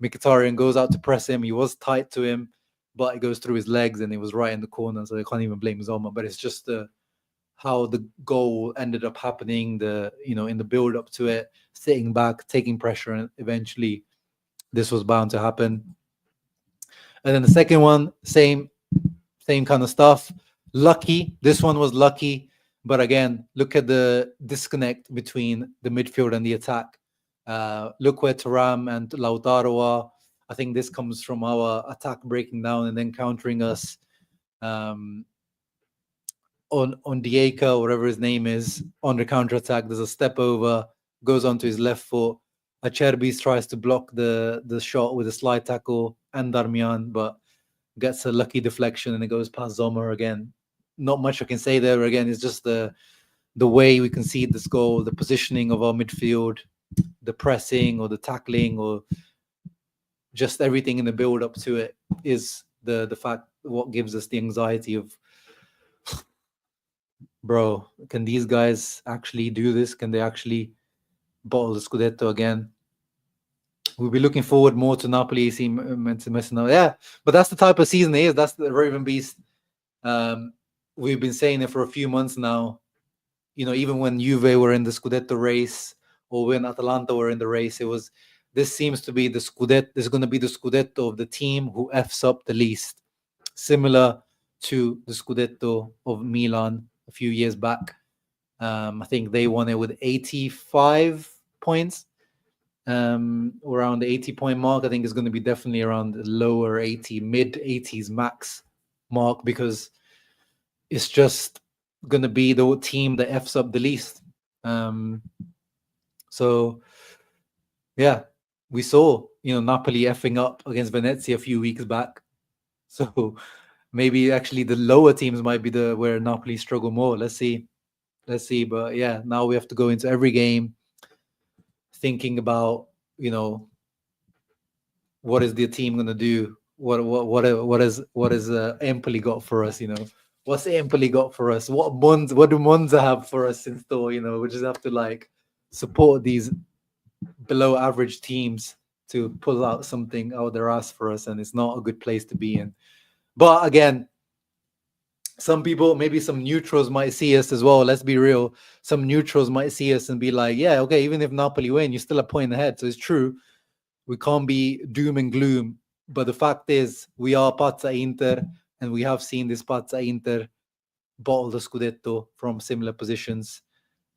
Mkhitaryan goes out to press him. He was tight to him, but it goes through his legs and it was right in the corner. So I can't even blame Sommer. But it's just how the goal ended up happening. In the build up to it, sitting back, taking pressure, and eventually this was bound to happen. And then the second one, same kind of stuff. Lucky. This one was lucky. But again, look at the disconnect between the midfield and the attack. Look where Thuram and Lautaro are. I think this comes from our attack breaking down and then countering us on Dieka, whatever his name is, on the counter attack. There's a step over, goes onto his left foot. Acherbis tries to block the shot with a slide tackle and Darmian, but gets a lucky deflection and it goes past Sommer again. Not much I can say there. Again, it's just the way we concede this goal, the positioning of our midfield, the pressing or the tackling or just everything in the build up to it is the fact what gives us the anxiety of, bro, can these guys actually do this? Can they actually bottle the Scudetto again? We'll be looking forward more to Napoli AC messing up. Yeah, but that's the type of season it is. That's the Raven Beast. We've been saying it for a few months now. Even when Juve were in the Scudetto race or when Atalanta were in the race, this seems to be the Scudetto. This is going to be the Scudetto of the team who F's up the least. Similar to the Scudetto of Milan a few years back. I think they won it with 85 points. Around the 80-point mark. I think it's going to be definitely around the lower 80, mid 80s max mark, because it's just going to be the team that F's up the least. So yeah, we saw Napoli effing up against Venezia a few weeks back. So maybe actually the lower teams might be where Napoli struggle more. Let's see. But yeah, now we have to go into every game thinking about what is the team going to do? What is Empoli got for us? What's Empoli got for us? What do Monza have for us in store? We just have to support these below average teams to pull out something out their ass for us, and it's not a good place to be in. But again, some people, maybe some neutrals might see us as well. Let's be real. Some neutrals might see us and be like, yeah, okay, even if Napoli win, you're still a point ahead. So it's true. We can't be doom and gloom. But the fact is, we are Pazza Inter, and we have seen this Pazza Inter bottle the Scudetto from similar positions.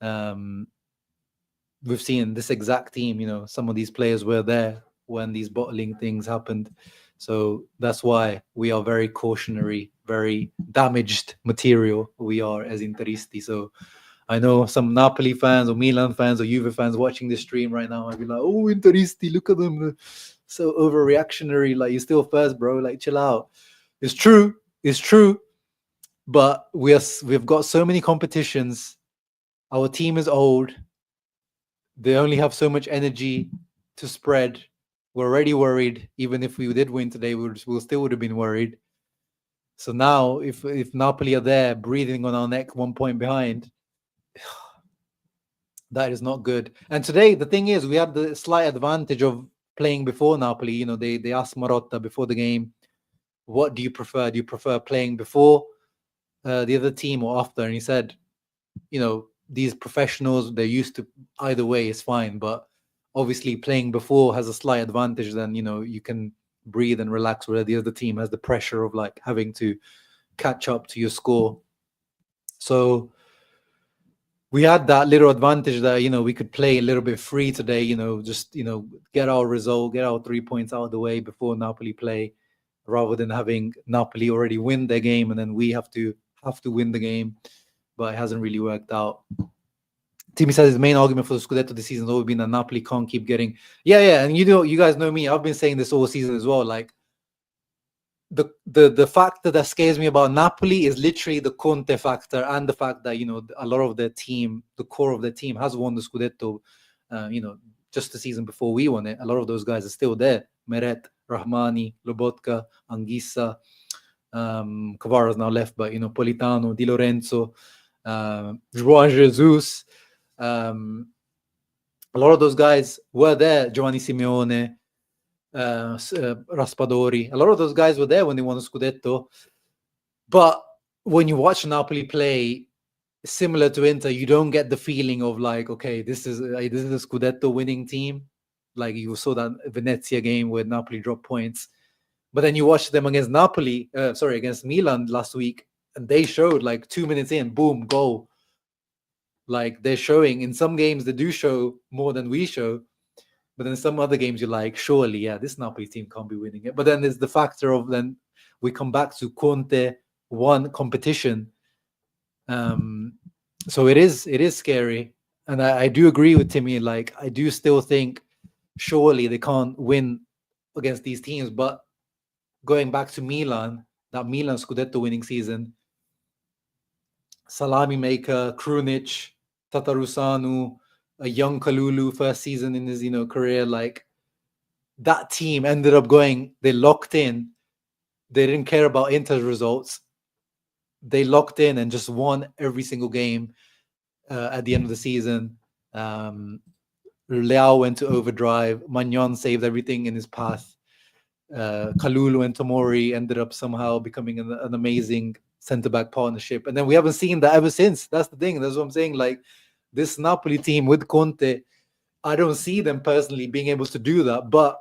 We've seen this exact team, some of these players were there when these bottling things happened. So that's why we are very cautionary, very damaged material we are as Interisti. So I know some Napoli fans or Milan fans or Juve fans watching this stream right now might be like, oh, Interisti, look at them. So overreactionary. You're still first, bro. Chill out. It's true. But we've got so many competitions. Our team is old. They only have so much energy to spread. We're already worried. Even if we did win today, we still would have been worried. So now, if Napoli are there breathing on our neck, 1 point behind, that is not good. And today, the thing is, we had the slight advantage of playing before Napoli. They asked Marotta before the game, what do you prefer? Do you prefer playing before the other team or after? And he said, these professionals, they're used to either way, is fine. But obviously playing before has a slight advantage. Then, you can breathe and relax, where the other team has the pressure of having to catch up to your score. So we had that little advantage that, we could play a little bit free today, just, get our result, get our 3 points out of the way before Napoli play, rather than having Napoli already win their game and then we have to win the game. But it hasn't really worked out. Timmy says his main argument for the Scudetto this season has always been that Napoli can't keep getting. Yeah, and you guys know me. I've been saying this all season as well. Like the factor that scares me about Napoli is literally the Conte factor and the fact that a lot of their team, the core of their team, has won the Scudetto. Just the season before we won it. A lot of those guys are still there. Meret, Rahmani, Lobotka, Anguissa. Kvara's now left, but Politano, Di Lorenzo, João Jesus. A lot of those guys were there. Giovanni Simeone, Raspadori. A lot of those guys were there when they won the Scudetto. But when you watch Napoli play, similar to Inter, you don't get the feeling of like, okay, this is a Scudetto winning team. Like you saw that Venezia game where Napoli dropped points. But then you watch them against against Milan last week, and they showed like 2 minutes in, boom, goal. Like they're showing in some games they do show more than we show, but then some other games you're like, surely, this Napoli team can't be winning it. But then there's the factor of then we come back to Conte won competition. So it is scary, and I do agree with Timmy. Like I do still think surely they can't win against these teams, but going back to Milan, that Milan Scudetto winning season, Salami maker, Krunic, Tatarusanu, a young Kalulu, first season in his career, like that team ended up they locked in. They didn't care about Inter's results. They locked in and just won every single game at the end of the season. Leao went to overdrive. Magnon saved everything in his path. Kalulu and Tomori ended up somehow becoming an amazing centre-back partnership. And then we haven't seen that ever since. That's the thing. That's what I'm saying. Like, this Napoli team with Conte, I don't see them personally being able to do that, but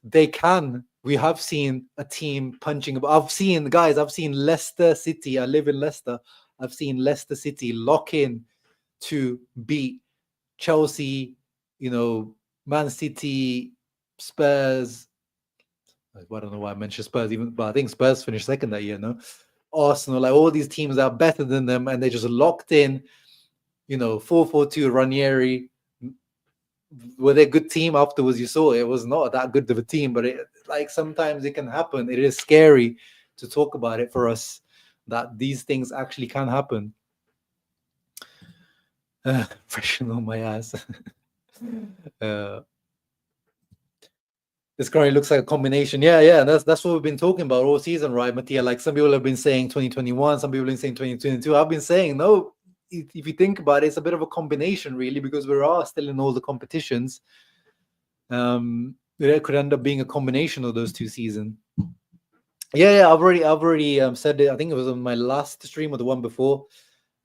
they can. We have seen a team punching. I've seen Leicester City. I live in Leicester. I've seen Leicester City lock in to beat Chelsea, Man City, Spurs. I don't know why I mentioned Spurs, but I think Spurs finished second that year, no? Arsenal, like all these teams that are better than them, and they just locked in, 4-4-2 Ranieri. Were they a good team afterwards? You saw it was not that good of a team, but sometimes it can happen. It is scary to talk about it for us, that these things actually can happen. Freshen on my ass. This currently looks like a combination. Yeah. That's what we've been talking about all season, right, Mattia? Like some people have been saying 2021, some people have been saying 2022. I've been saying, no, if you think about it, it's a bit of a combination, really, because we are still in all the competitions. It could end up being a combination of those two seasons. Yeah, I've already said it. I think it was on my last stream or the one before.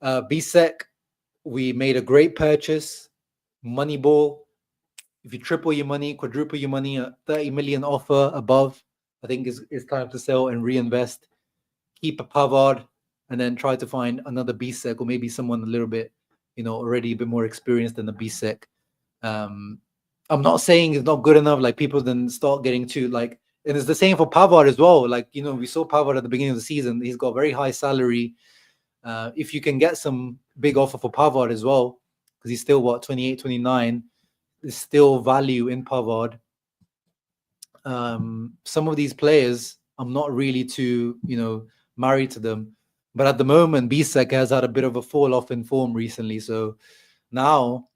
Bisseck, we made a great purchase. Moneyball. If you triple your money, quadruple your money, a 30 million offer above, I think it's time to sell and reinvest. Keep a Pavard, and then try to find another Bisseck, or maybe someone a little bit, already a bit more experienced than the Bisseck. I'm not saying it's not good enough. Like people then start getting too and it's the same for Pavard as well. Like we saw Pavard at the beginning of the season. He's got very high salary. If you can get some big offer for Pavard as well, because he's still 28, 29. There's still value in Pavard. Some of these players, I'm not really too, married to them. But at the moment, Bisseck has had a bit of a fall off in form recently. So now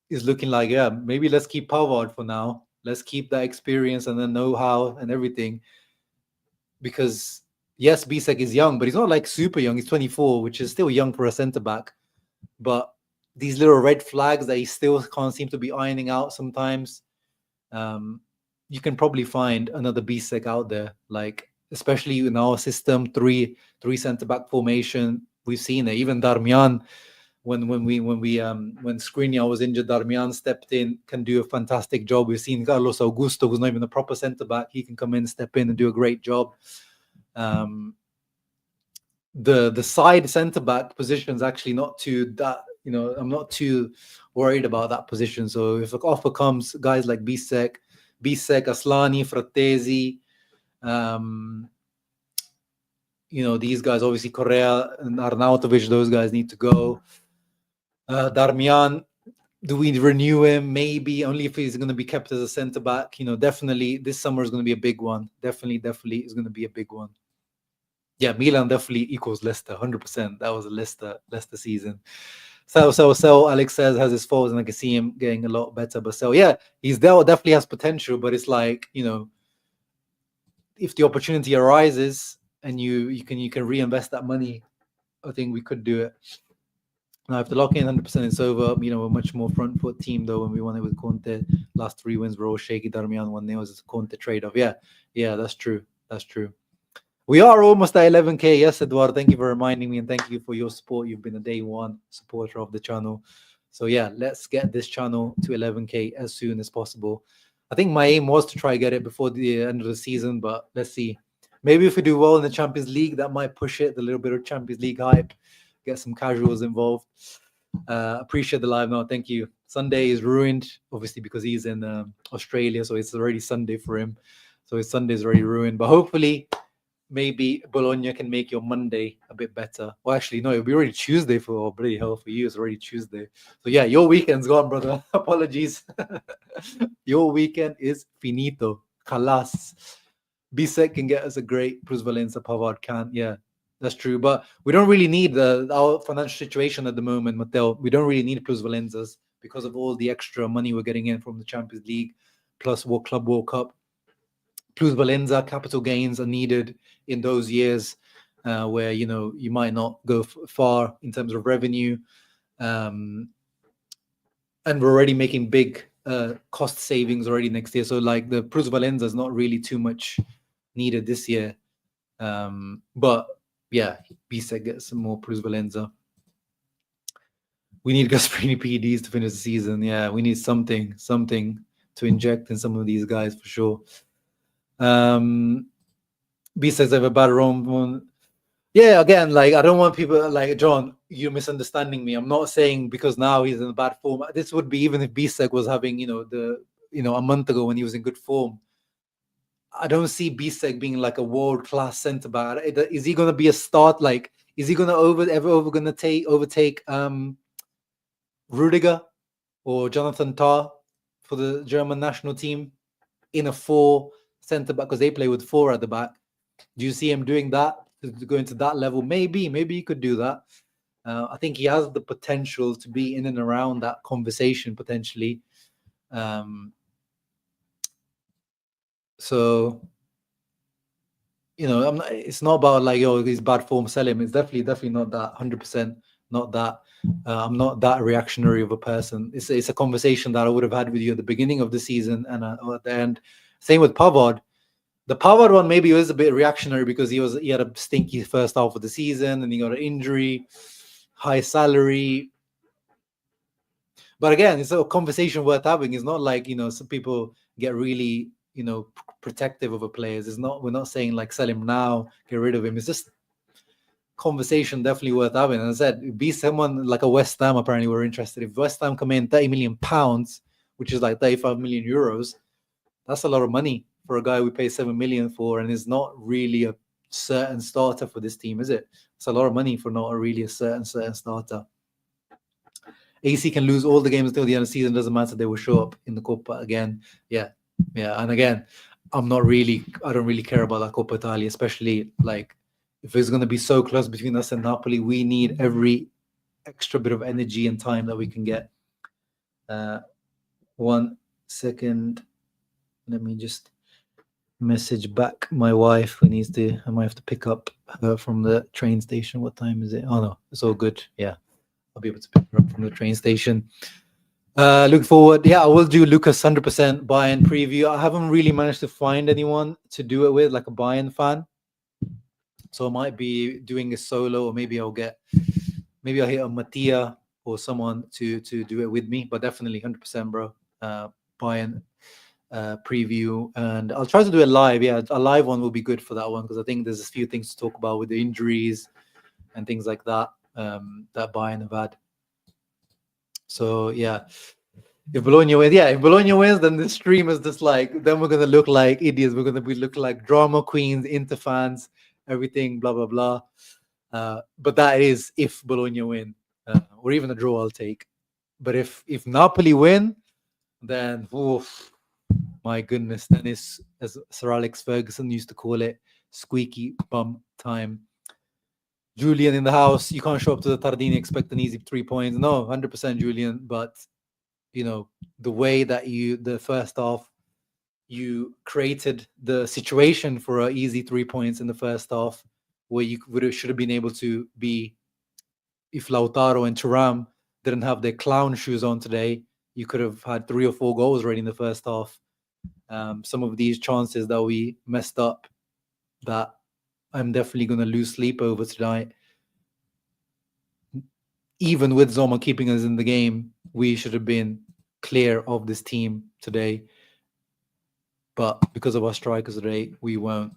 it's looking like, maybe let's keep Pavard for now. Let's keep that experience and the know-how and everything. Because, yes, Bisseck is young, but he's not like super young. He's 24, which is still young for a centre-back. But these little red flags that he still can't seem to be ironing out sometimes. You can probably find another Bisseck out there, like especially in our system, three centre-back formation. We've seen it. Even Darmian, when Skriniar was injured, Darmian stepped in, can do a fantastic job. We've seen Carlos Augusto, who's not even a proper centre-back. He can come in, step in, and do a great job. The side centre-back position is actually not too that. I'm not too worried about that position. So if an offer comes, guys like Bisseck, Aslani, Frattesi, these guys, obviously Correa and Arnautovic, those guys need to go. Darmian, do we renew him? Maybe, only if he's going to be kept as a centre back. Definitely this summer is going to be a big one. Definitely is going to be a big one. Yeah, Milan definitely equals Leicester, 100%. That was a Leicester season. So Alex says has his faults, and I can see him getting a lot better. But yeah, he's there, definitely has potential. But it's like, if the opportunity arises and you can reinvest that money, I think we could do it. Now, if the lock-in 100% is over, we're much more front foot team though. When we won it with Conte, last 3 wins were all shaky. Darmian 1-0 was a Conte trade-off. Yeah, that's true. We are almost at 11k. Yes, Eduardo, thank you for reminding me, and thank you for your support. You've been a day one supporter of the channel. So yeah, let's get this channel to 11k as soon as possible. I think my aim was to try get it before the end of the season, but let's see. Maybe if we do well in the Champions League, that might push it. A little bit of Champions League hype, get some casuals involved. Appreciate the live now. Thank you. Sunday is ruined, obviously, because he's in Australia, so it's already Sunday for him. So his Sunday is already ruined. But hopefully, maybe Bologna can make your Monday a bit better. Well, actually, no, it'll be already Tuesday for bloody hell for you. It's already Tuesday. So yeah, your weekend's gone, brother. Apologies. Your weekend is finito. Kalas. Bisseck can get us a great plusvalenza. Pavard can't. Yeah, that's true. But we don't really need our financial situation at the moment, Matteo. We don't really need plusvalenzas because of all the extra money we're getting in from the Champions League, plus Club World Cup. Plusvalenza capital gains are needed in those years where you might not go far in terms of revenue, and we're already making big cost savings already next year. So like the plusvalenza is not really too much needed this year, but yeah, Bisseck gets some more plusvalenza. We need Gasperini PEDs to finish the season. Yeah, we need something to inject in some of these guys for sure. B says I have a bad Rome. Yeah, again, like I don't want people like John. You're misunderstanding me. I'm not saying because now he's in a bad form. This would be even if Bisseck was having, a month ago when he was in good form. I don't see Bisseck being like a world-class centre back. Is he going to be a start? Like, is he going to overtake Rudiger or Jonathan Tah for the German national team in a 4 centre back, because they play with 4 at the back? Do you see him doing that, to go into that level? Maybe he could do that. I think he has the potential to be in and around that conversation potentially. So it's not about like, he's bad form, sell him. It's definitely not that. 100% not that. I'm not that reactionary of a person. It's a conversation that I would have had with you at the beginning of the season and at the end. Same with Pavard. The Pavard one maybe was a bit reactionary because he had a stinky first half of the season and he got an injury, high salary. But again, it's a conversation worth having. It's not like, some people get really, protective of a player. We're not saying like sell him now, get rid of him. It's just conversation definitely worth having. And as I said, be someone like a West Ham apparently we're interested. If West Ham come in £30 million, which is like 35 million euros, that's a lot of money for a guy we pay 7 million for, and is not really a certain starter for this team, is it? It's a lot of money for not really a certain starter. AC can lose all the games until the end of the season. Doesn't matter. They will show up in the Coppa again. Yeah. And again, I don't really care about that Coppa Italia, especially like if it's going to be so close between us and Napoli. We need every extra bit of energy and time that we can get. 1 second. Let me just message back my wife who I might have to pick up her from the train station. What time is it? Oh no, it's all good. Yeah, I'll be able to pick her up from the train station. Look forward. Yeah, I will do Lucas 100% Bayern preview. I haven't really managed to find anyone to do it with, like a Bayern fan. So I might be doing a solo, or maybe I'll hit a Mattia or someone to do it with me. But definitely 100%, bro. Bayern preview, and I'll try to do it live. Yeah, a live one will be good for that one, because I think there's a few things to talk about with the injuries and things like that that Bayern have had. So yeah, if Bologna wins, then this stream is just like, then we're gonna look like idiots. We're gonna look like drama queens, Inter fans, everything, blah blah blah. But that is if Bologna win. or even a draw I'll take. But if Napoli win, then oof, my goodness, then it's, as Sir Alex Ferguson used to call it, squeaky bum time. Julian in the house, you can't show up to the Tardini expect an easy 3 points. No, 100% Julian, but you know, the way that the first half, you created the situation for an easy 3 points in the first half, where you should have been able to be, if Lautaro and Thuram didn't have their clown shoes on today, you could have had 3 or 4 goals already in the first half. Some of these chances that we messed up, that I'm definitely going to lose sleep over tonight. Even with Sommer keeping us in the game, we should have been clear of this team today. But because of our strikers today, we won't.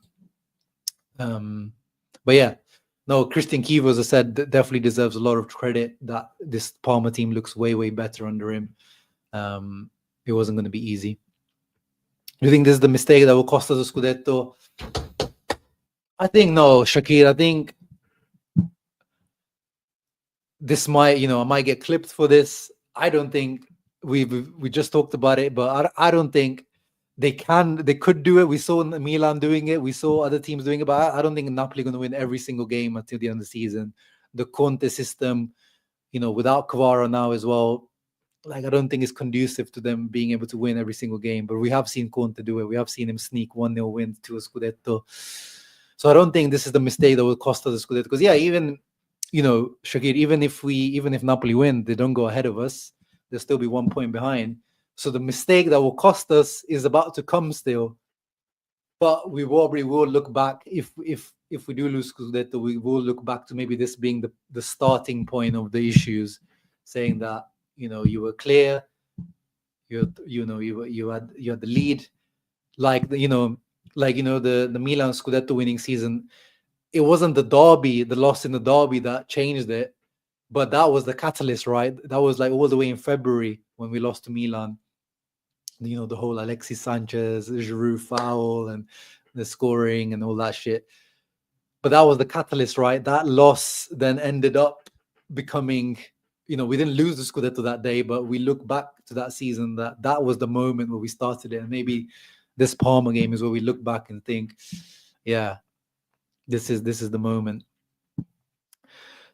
But yeah, no, Christian Kivo, as I said, definitely deserves a lot of credit. That this Parma team looks way, way better under him. It wasn't going to be easy. Do you think this is the mistake that will cost us a Scudetto? I think no, Shakir. I think this might, I might get clipped for this. I don't think we just talked about it, but I don't think they could do it. We saw Milan doing it. We saw other teams doing it, but I don't think Napoli are going to win every single game until the end of the season. The Conte system, without Kvara now as well, like I don't think it's conducive to them being able to win every single game. But we have seen Conte do it. We have seen him sneak 1-0 wins to a Scudetto. So I don't think this is the mistake that will cost us a Scudetto. Because even, Shakir, even if Napoli win, they don't go ahead of us. They'll still be 1 point behind. So the mistake that will cost us is about to come still. But we probably will look back, if we do lose Scudetto, we will look back to maybe this being the starting point of the issues, saying that you were clear, you had the lead, like the Milan Scudetto winning season. It wasn't the loss in the derby that changed it, but that was the catalyst, right? That was like all the way in February when we lost to Milan. The whole Alexis Sanchez, Giroud foul and the scoring and all that shit. But that was the catalyst, right? That loss then ended up becoming, we didn't lose the Scudetto that day, but we look back to that season, that was the moment where we started it. And maybe this Parma game is where we look back and think, yeah, this is the moment.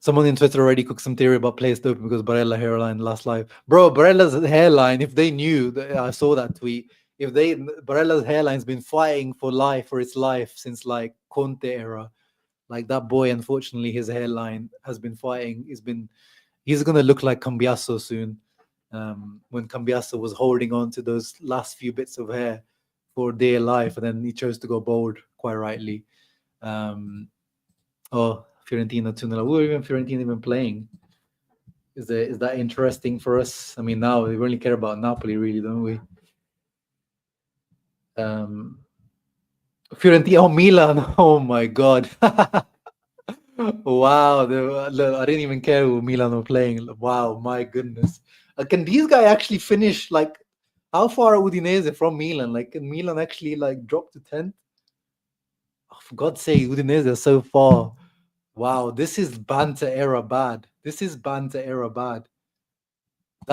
Someone in Twitter already cooked some theory about players doping because Barella hairline last live. Bro, Barella's hairline, if they knew, I saw that tweet. Barella's hairline's been fighting for its life since like Conte era. Like that boy, unfortunately, his hairline has been fighting. He's gonna look like Cambiasso soon. When Cambiasso was holding on to those last few bits of hair for dear life, and then he chose to go bald, quite rightly. Fiorentina 2-0. Who are even Fiorentina even playing? Is that interesting for us? I mean, now we only care about Napoli, really, don't we? Fiorentina, Milan. Oh my God! Wow, I didn't even care who Milan were playing. Wow, my goodness! Can these guys actually finish? Like, how far are Udinese from Milan? Like, can Milan actually like drop to 10th? Oh, for God's sake, Udinese are so far. Wow, this is banter era bad. That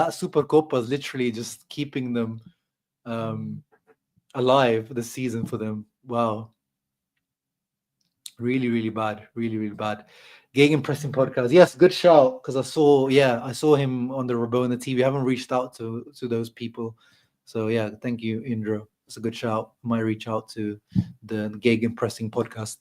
Supercoppa is literally just keeping them alive this season for them. Wow. Really, really bad. Really, really bad. Gegenpressing podcast. Yes, good shout. Because I saw him on the Rabona TV. I haven't reached out to those people. So yeah, thank you, Indra. It's a good shout. I might reach out to the Gegenpressing podcast.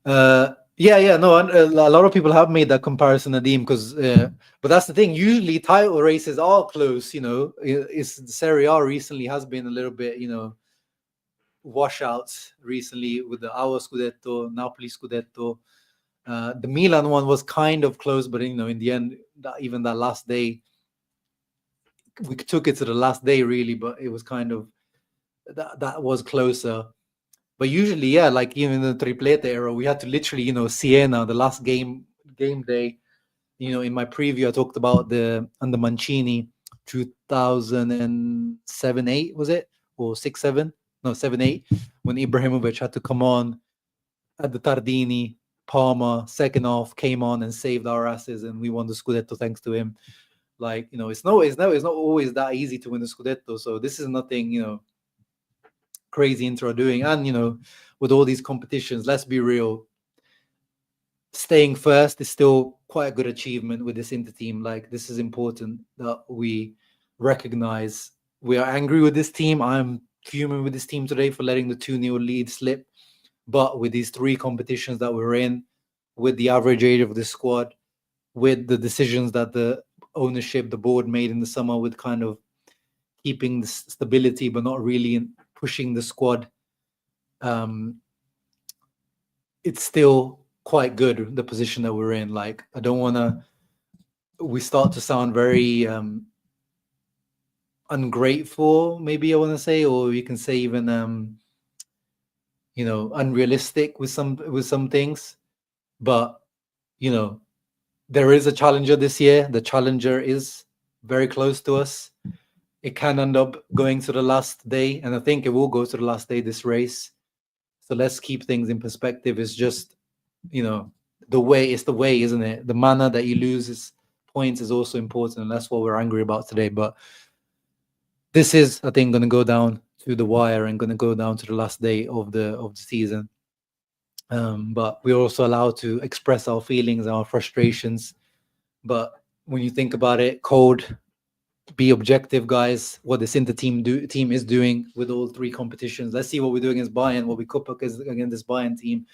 No, a lot of people have made that comparison, Nadim, because but that's the thing. Usually, title races are close. It's Serie A recently has been a little bit, washouts recently with the our Scudetto, Napoli Scudetto. The Milan one was kind of close, but in the end, even that last day, we took it to the last day, really. But it was kind of that was closer. But usually, yeah, like even in the triplete era, we had to literally, Siena, the last game day. In my preview, I talked about the under Mancini, 2007-8 was it, or 6-7? No, 7-8, when Ibrahimovic had to come on at the Tardini Parma, second half, came on and saved our asses, and we won the Scudetto thanks to him. Like, it's not always that easy to win the Scudetto. So this is nothing, crazy Inter are doing. And, with all these competitions, let's be real, staying first is still quite a good achievement with this Inter team. Like, this is important that we recognize. We are angry with this team. I'm fuming with this team today for letting the 2-0 lead slip. But with these 3 competitions that we're in, with the average age of the squad, with the decisions that the ownership, the board made in the summer, with kind of keeping the stability but not really pushing the squad, it's still quite good, the position that we're in. Like, I don't want to, we start to sound very ungrateful, maybe I want to say, or you can say even unrealistic with some things. But there is a challenger this year. The challenger is very close to us. It can end up going to the last day, and I think it will go to the last day, this race. So let's keep things in perspective. It's just, the way, isn't it? The manner that you lose points is also important, and that's what we're angry about today. But this is, I think, going to go down to the wire and going to go down to the last day of the season. But we're also allowed to express our feelings, our frustrations. But when you think about it, cold, be objective, guys. What this Inter team is doing with all 3 competitions. Let's see what we're doing against Bayern, what we could put against this Bayern team.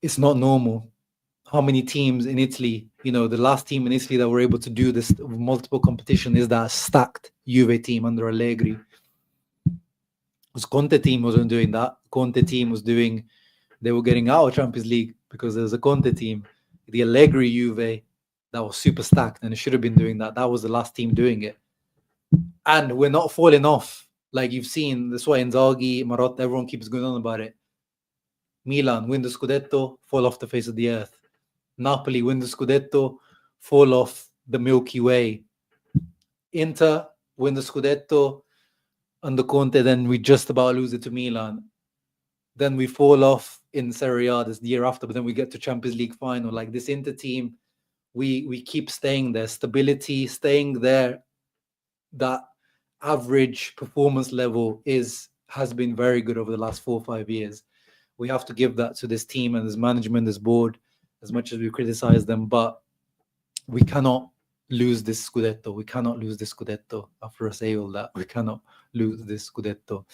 It's not normal. How many teams in Italy, the last team in Italy that were able to do this multiple competition is that stacked Juve team under Allegri. The Conte team wasn't doing that. Conte team they were getting out of Champions League because there was a Conte team. The Allegri Juve, that was super stacked, and it should have been doing that. That was the last team doing it. And we're not falling off. Like you've seen, that's why Inzaghi, Marotta, everyone keeps going on about it. Milan, win the Scudetto, fall off the face of the earth. Napoli, win the Scudetto, fall off the Milky Way. Inter, win the Scudetto under Conte, then we just about lose it to Milan. Then we fall off in Serie A this year after, but then we get to Champions League final. Like this Inter team, we keep staying there. Stability, staying there. That average performance level has been very good over the last 4 or 5 years. We have to give that to this team and this management, this board, as much as we criticize them. But we cannot lose this Scudetto. We cannot lose this Scudetto. After I say all that, we cannot lose this Scudetto.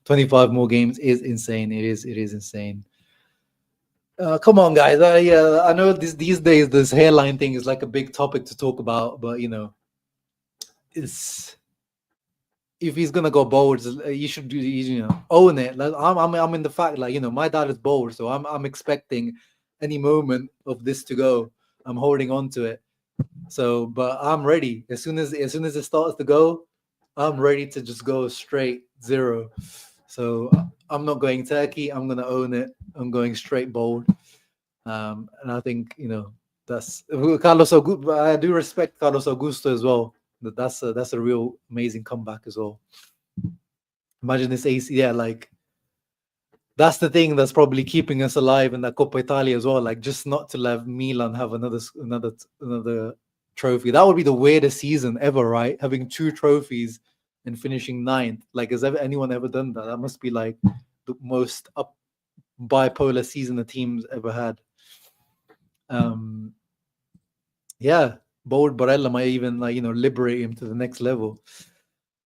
25 more games is insane. It is insane. Come on, guys. I know these days this hairline thing is like a big topic to talk about, but it's, if he's gonna go bold, you should do, own it. Like, I'm in the fact, like, my dad is bold, so I'm expecting any moment of this to go. I'm holding on to it. So, but I'm ready. As soon as it starts to go, I'm ready to just go straight 0. So I'm not going Turkey. I'm gonna own it. I'm going straight bold. And I think that's Carlos Augusto. I do respect Carlos Augusto as well. That's a real amazing comeback as well. Imagine this AC, like that's the thing that's probably keeping us alive in that Coppa Italia as well. Like just not to let Milan have another trophy. That would be the weirdest season ever, right? Having 2 trophies and finishing 9th. Like, has anyone ever done that? That must be like the most bipolar season the team's ever had. Yeah, bold Barella might even liberate him to the next level.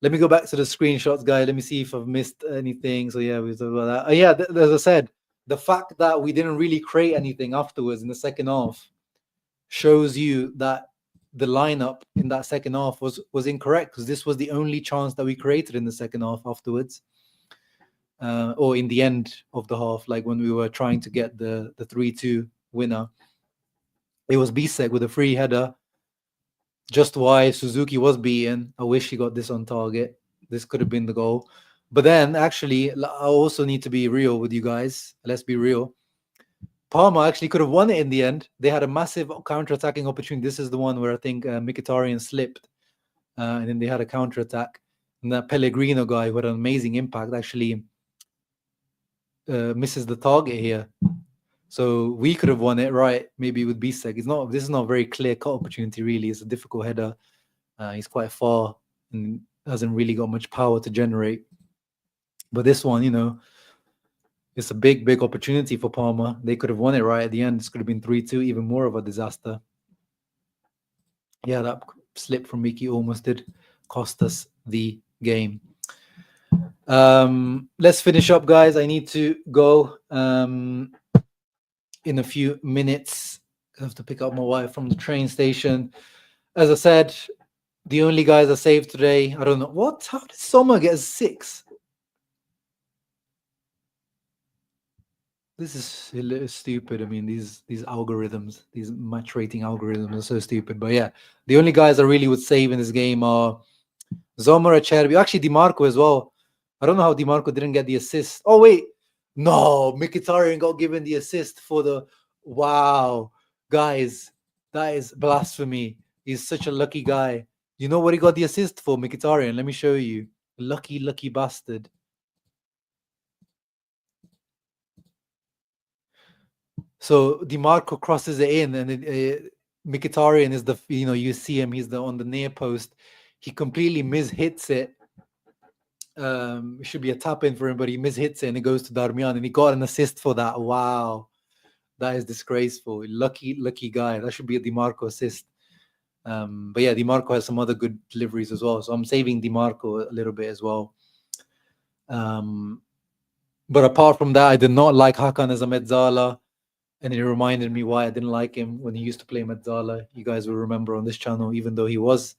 Let me go back to the screenshots, guys. Let me see if I've missed anything. So yeah, we talked about that. As I said, the fact that we didn't really create anything afterwards in the second half shows you that the lineup in that second half was incorrect, because this was the only chance that we created in the second half afterwards, or in the end of the half, like when we were trying to get the 3-2 winner. It was Bisseck with a free header. Just why Suzuki was beaten. I wish he got this on target. This could have been the goal. But then, actually, I also need to be real with you guys. Let's be real. Parma actually could have won it in the end. They had a massive counter-attacking opportunity. This is the one where I think Mkhitaryan slipped. And then they had a counter-attack. And that Pellegrino guy who had an amazing impact, actually misses the target here. So we could have won it, right? Maybe with Bisseck. This is not a very clear cut opportunity, really. It's a difficult header. He's quite far and hasn't really got much power to generate. But this one, it's a big opportunity for Parma. They could have won it right at the end. This could have been 3-2, even more of a disaster. Yeah, that slip from Miki almost did cost us the game. Let's finish up, guys. I need to go in a few minutes. I have to pick up my wife from the train station. As I said, the only guys I saved today, I don't know. What? How did Sommer get a 6? This is a little stupid. I mean, these algorithms, these match rating algorithms are so stupid. But yeah, the only guys I really would save in this game are Sommer, Acerbi, actually DiMarco as well. I don't know how DiMarco didn't get the assist. Oh wait, no, Mkhitaryan got given the assist for the. Wow, guys, that is blasphemy. He's such a lucky guy. You know what he got the assist for, Mkhitaryan? Let me show you. Lucky bastard. So DiMarco crosses it in, and Mkhitaryan is the, you see him, he's on the near post. He completely mishits it. It should be a tap in for him, but he mishits it and it goes to Darmian, and he got an assist for that. Wow, that is disgraceful. Lucky guy. That should be a DiMarco assist. But yeah, DiMarco has some other good deliveries as well, so I'm saving DiMarco a little bit as well. But apart from that, I did not like Hakan as a mezzala. And it reminded me why I didn't like him when he used to play mezzala. You guys will remember on this channel, even though he was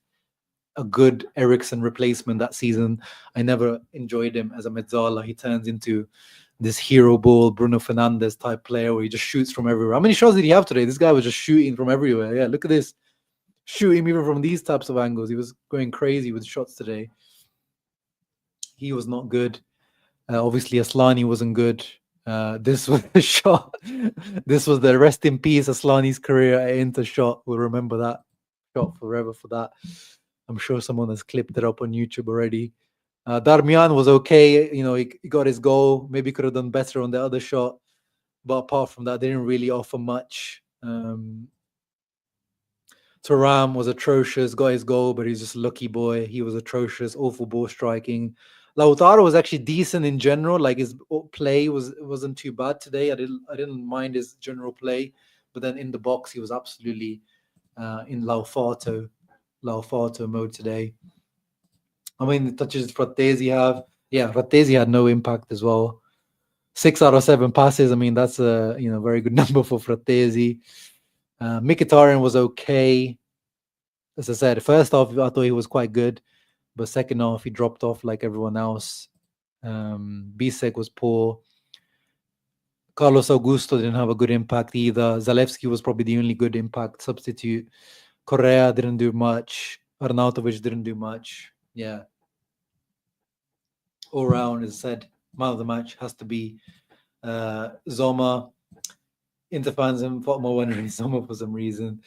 a good Eriksen replacement that season, I never enjoyed him as a mezzala. He turns into this hero ball, Bruno Fernandes type player where he just shoots from everywhere. How many shots did he have today? This guy was just shooting from everywhere. Yeah, look at this. Shooting even from these types of angles. He was going crazy with shots today. He was not good. Obviously, Aslani wasn't good. This was the shot. This was the rest in peace Aslani's career at Inter shot. We'll remember that shot forever for that. I'm sure someone has clipped it up on YouTube already. Darmian was okay. He got his goal. Maybe could have done better on the other shot. But apart from that, they didn't really offer much. Thuram was atrocious. Got his goal, but he's just a lucky boy. He was atrocious. Awful ball striking. Lautaro was actually decent in general. Like his play wasn't too bad today. I didn't mind his general play, but then in the box he was absolutely in Lautaro mode today. I mean, the touches Frattesi have. Yeah, Frattesi had no impact as well. 6 out of 7 passes. I mean, that's a very good number for Frattesi. Mkhitaryan was okay. As I said, first off, I thought he was quite good. But second half, he dropped off like everyone else. Bisseck was poor. Carlos Augusto didn't have a good impact either. Zalewski was probably the only good impact substitute. Correa didn't do much. Arnautovic didn't do much. Yeah. All round, as I said, man of the match has to be Sommer. Inter fans and Fatma wondering Sommer for some reason.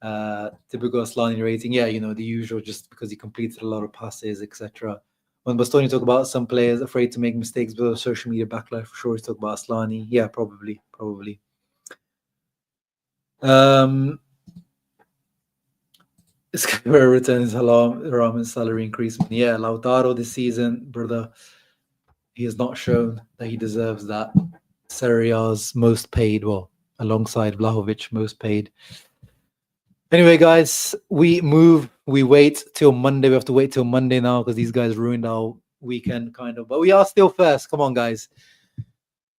Typical Aslani rating, the usual, just because he completed a lot of passes, etc. When Bastoni talk about some players afraid to make mistakes because of social media backlash, for sure he's talking about Aslani. Yeah, probably. Where returns Haram's salary increase. Yeah, Lautaro this season, brother, he has not shown that he deserves that. Serie A's most paid, well, alongside Vlahovic, most paid. Anyway, guys, we wait till Monday. We have to wait till Monday now because these guys ruined our weekend, kind of. But we are still first. Come on, guys.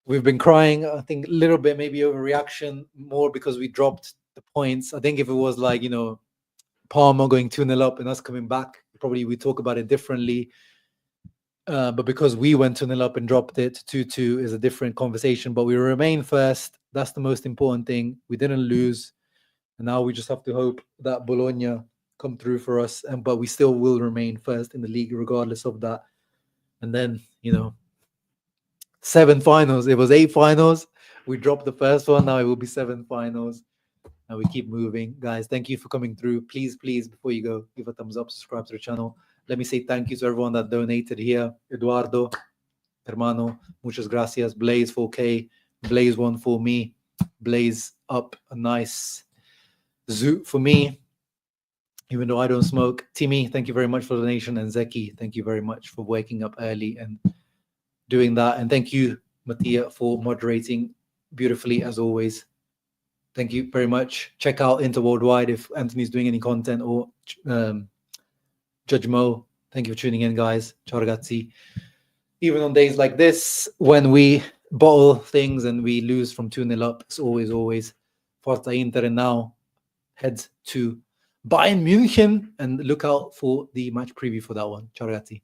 We've been crying, I think, a little bit, maybe overreaction, more because we dropped the points. I think if it was like, Parma going 2-0 up and us coming back, probably we talk about it differently. But because we went 2-0 up and dropped it, 2-2 is a different conversation. But we remain first. That's the most important thing. We didn't lose. And now we just have to hope that Bologna come through for us. But we still will remain first in the league regardless of that. And then, 7 finals. It was 8 finals. We dropped the first one. Now it will be 7 finals. And we keep moving. Guys, thank you for coming through. Please, before you go, give a thumbs up, subscribe to the channel. Let me say thank you to everyone that donated here. Eduardo, Hermano, muchas gracias. Blaze 4K, Blaze 1 for me, Blaze up a nice zoot for me, even though I don't smoke. Timmy, thank you very much for the donation. And Zeki, thank you very much for waking up early and doing that. And thank you, Mattia, for moderating beautifully as always. Thank you very much. Check out Inter Worldwide if Anthony's doing any content, or Judge Mo. Thank you for tuning in, guys. Ciao ragazzi. Even on days like this, when we bottle things and we lose from 2-0 up, it's always Forza Inter. And now head to Bayern München and look out for the match preview for that one. Ciao ragazzi.